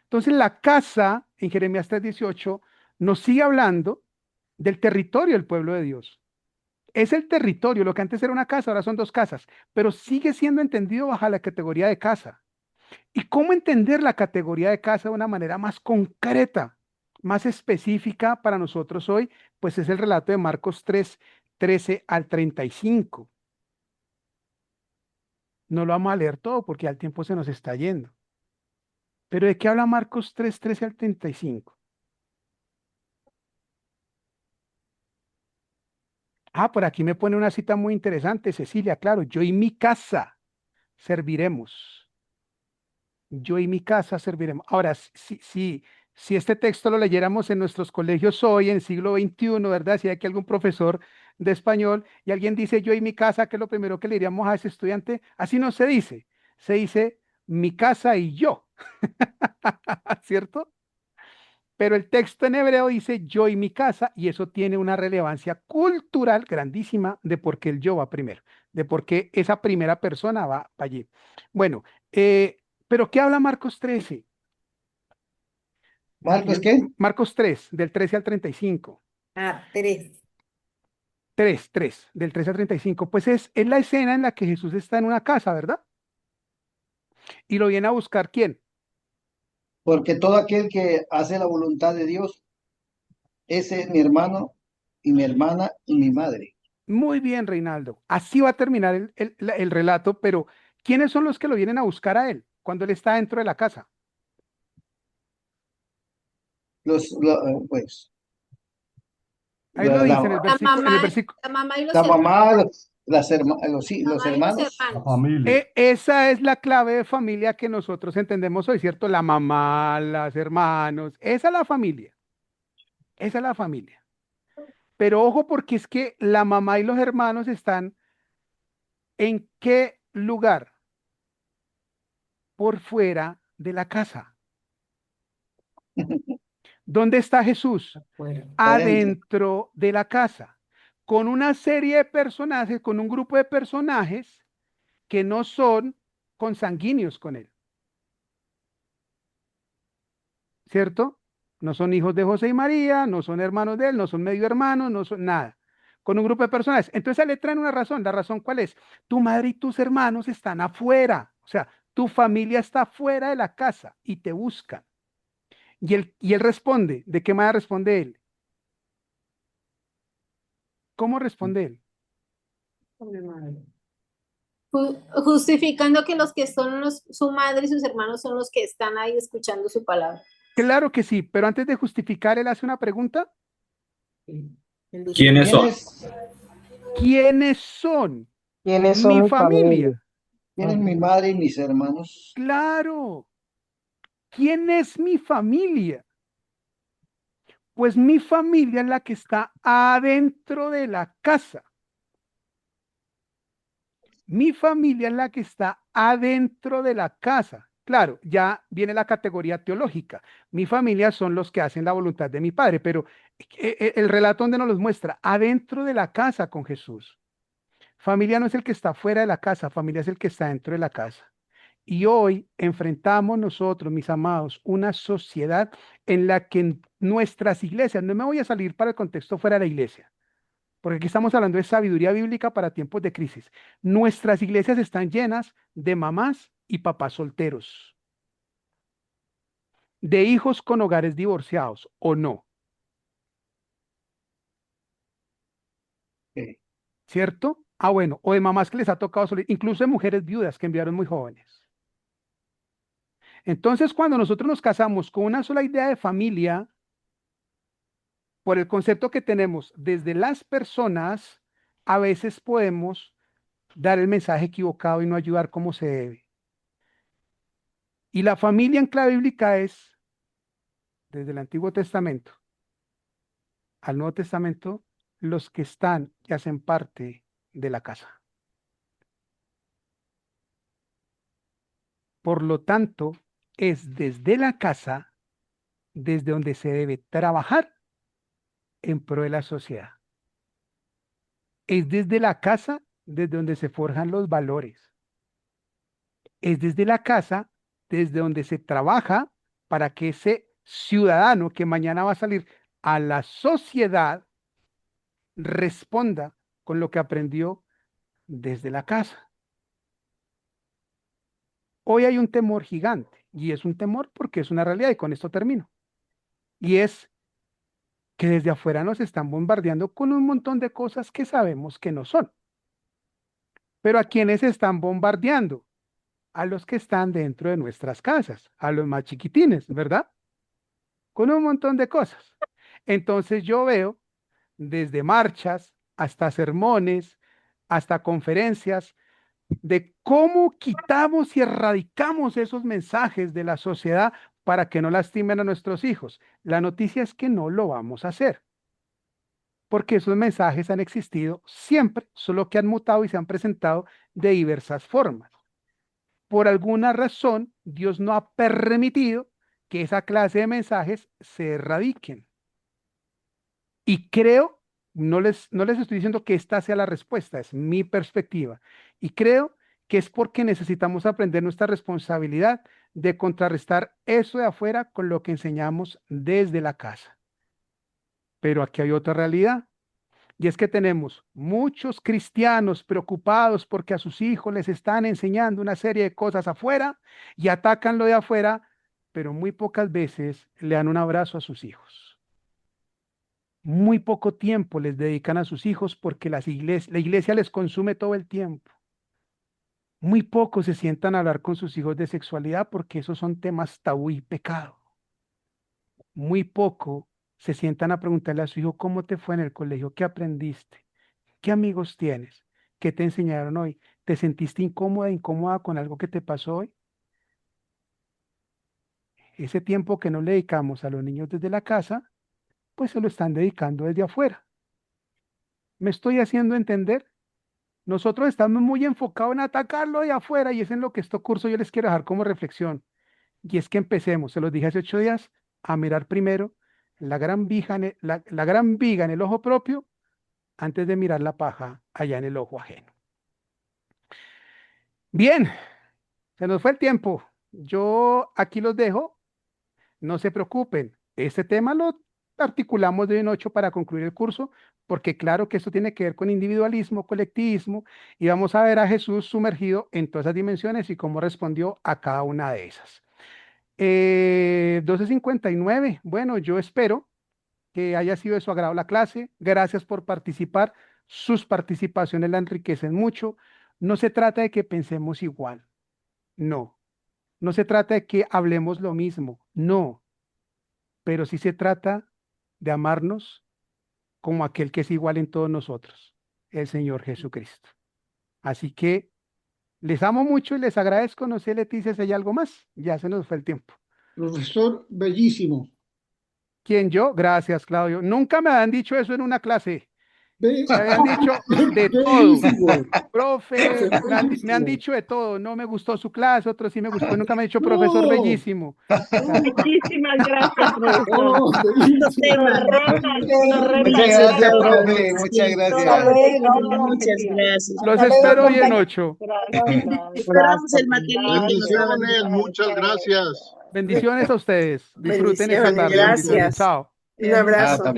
Entonces la casa en Jeremías 3:18 nos sigue hablando del territorio del pueblo de Dios. Es el territorio, lo que antes era una casa, ahora son dos casas, pero sigue siendo entendido bajo la categoría de casa. ¿Y cómo entender la categoría de casa de una manera más concreta, más específica para nosotros hoy? Pues es el relato de Marcos 3, 13 al 35. No lo vamos a leer todo porque ya el tiempo se nos está yendo. Pero ¿de qué habla Marcos 3, 13 al 35? Ah, por aquí me pone una cita muy interesante, Cecilia, claro, yo y mi casa serviremos. Yo y mi casa serviremos. Ahora, si este texto lo leyéramos en nuestros colegios hoy, en siglo XXI, ¿verdad? Si hay aquí algún profesor de español y alguien dice yo y mi casa, ¿qué es lo primero que le diríamos a ese estudiante? Así no se dice mi casa y yo, ¿cierto? Pero el texto en hebreo dice yo y mi casa y eso tiene una relevancia cultural grandísima de por qué el yo va primero, de por qué esa primera persona va allí. Bueno, pero ¿qué habla Marcos 13?
¿Marcos qué?
Marcos 3, del 13 al 35.
Ah, 3.
3, del 13 al 35. Pues es la escena en la que Jesús está en una casa, ¿verdad? Y lo viene a buscar ¿quién?
Porque todo aquel que hace la voluntad de Dios, ese es mi hermano y mi hermana y mi madre.
Muy bien, Reinaldo. Así va a terminar el relato, pero ¿quiénes son los que lo vienen a buscar a él cuando él está dentro de la casa?
Pues,
Ahí lo dice en el
la
versículo,
La mamá y los
la
hermanos.
mamá, los
Mamá y los
hermanos.
La
hermanos.
familia.
Esa es la clave de familia que nosotros entendemos hoy, ¿cierto? La mamá, los hermanos, esa es la familia. Esa es la familia. Pero ojo porque es que la mamá y los hermanos están ¿en qué lugar? Por fuera de la casa. ¿Dónde está Jesús?
Adentro.
Adentro de la casa, con una serie de personajes, con un grupo de personajes que no son consanguíneos con él, ¿cierto? No son hijos de José y María, no son hermanos de él, no son medio hermanos, no son nada. Con un grupo de personajes. Entonces le traen una razón. ¿La razón cuál es? Tu madre y tus hermanos están afuera. O sea, tu familia está fuera de la casa y te buscan. Y él responde. ¿De qué manera responde él? ¿Cómo responde él?
Justificando que los que son su madre y sus hermanos son los que están ahí escuchando su palabra.
Claro que sí, pero antes de justificar, él hace una pregunta.
¿Quiénes son?
¿Quiénes son?
¿Quiénes son
Mi
mi
familia.
¿Quién es mi madre y mis hermanos?
Claro. ¿Quién es mi familia? Pues mi familia es la que está adentro de la casa. Mi familia es la que está adentro de la casa. Claro, ya viene la categoría teológica. Mi familia son los que hacen la voluntad de mi padre, pero el relato donde nos los muestra, adentro de la casa con Jesús. Familia no es el que está fuera de la casa, familia es el que está dentro de la casa. Y hoy enfrentamos nosotros, mis amados, una sociedad en la que en nuestras iglesias, no me voy a salir para el contexto fuera de la iglesia, porque aquí estamos hablando de sabiduría bíblica para tiempos de crisis. Nuestras iglesias están llenas de mamás y papás solteros, de hijos con hogares divorciados o no, ¿cierto? Ah, bueno, o de mamás que les ha tocado incluso de mujeres viudas que enviaron muy jóvenes. Entonces, cuando nosotros nos casamos con una sola idea de familia, por el concepto que tenemos desde las personas, a veces podemos dar el mensaje equivocado y no ayudar como se debe. Y la familia en clave bíblica es, desde el Antiguo Testamento al Nuevo Testamento, los que están y hacen parte de la casa. Por lo tanto, es desde la casa desde donde se debe trabajar en pro de la sociedad. Es desde la casa desde donde se forjan los valores. Es desde la casa desde donde se trabaja para que ese ciudadano que mañana va a salir a la sociedad responda con lo que aprendió desde la casa. Hoy hay un temor gigante, y es un temor porque es una realidad, y con esto termino. Y es que desde afuera nos están bombardeando con un montón de cosas que sabemos que no son. Pero ¿a quiénes están bombardeando? A los que están dentro de nuestras casas, a los más chiquitines, ¿verdad? Con un montón de cosas. Entonces yo veo desde marchas hasta sermones, hasta conferencias, de cómo quitamos y erradicamos esos mensajes de la sociedad para que no lastimen a nuestros hijos. La noticia es que no lo vamos a hacer, porque esos mensajes han existido siempre, solo que han mutado y se han presentado de diversas formas. Por alguna razón, Dios no ha permitido que esa clase de mensajes se erradiquen. Y creo, no les estoy diciendo que esta sea la respuesta, es mi perspectiva. Y creo que es porque necesitamos aprender nuestra responsabilidad de contrarrestar eso de afuera con lo que enseñamos desde la casa. Pero aquí hay otra realidad. Y es que tenemos muchos cristianos preocupados porque a sus hijos les están enseñando una serie de cosas afuera y atacan lo de afuera, pero muy pocas veces le dan un abrazo a sus hijos. Muy poco tiempo les dedican a sus hijos porque la iglesia les consume todo el tiempo. Muy poco se sientan a hablar con sus hijos de sexualidad porque esos son temas tabú y pecado. Muy poco se sientan a preguntarle a su hijo cómo te fue en el colegio, qué aprendiste, qué amigos tienes, qué te enseñaron hoy, te sentiste incómoda con algo que te pasó hoy. Ese tiempo que no le dedicamos a los niños desde la casa, pues se lo están dedicando desde afuera. ¿Me estoy haciendo entender? Nosotros estamos muy enfocados en atacarlo de afuera y es en lo que este curso yo les quiero dejar como reflexión. Y es que empecemos, se los dije hace 8 días, a mirar primero la gran viga en el ojo propio antes de mirar la paja allá en el ojo ajeno. Bien, se nos fue el tiempo. Yo aquí los dejo. No se preocupen. Este tema lo articulamos de hoy en 8 para concluir el curso, porque claro que esto tiene que ver con individualismo, colectivismo, y vamos a ver a Jesús sumergido en todas esas dimensiones y cómo respondió a cada una de esas. 12:59. Bueno, yo espero que haya sido de su agrado la clase. Gracias por participar. Sus participaciones la enriquecen mucho. No se trata de que pensemos igual. No. No se trata de que hablemos lo mismo. No. Pero sí se trata de amarnos como aquel que es igual en todos nosotros, el Señor Jesucristo. Así que les amo mucho y les agradezco. No sé, Leticia, si hay algo más. Ya se nos fue el tiempo.
Profesor, bellísimo.
¿Quién, yo? Gracias, Claudio. Nunca me habían dicho eso en una clase. Me habían dicho de todo. Profe, me han dicho de todo. No me gustó su clase, otro sí me gustó. Nunca me han dicho profesor bellísimo.
Muchísimas gracias, profesor.
Muchas gracias, profe. Muchas gracias.
Muchas gracias.
Los espero hoy en 8.
Esperamos el material.
Bendiciones, muchas gracias.
Bendiciones a ustedes. Disfruten esta tarde.
Gracias.
Chao.
Un abrazo.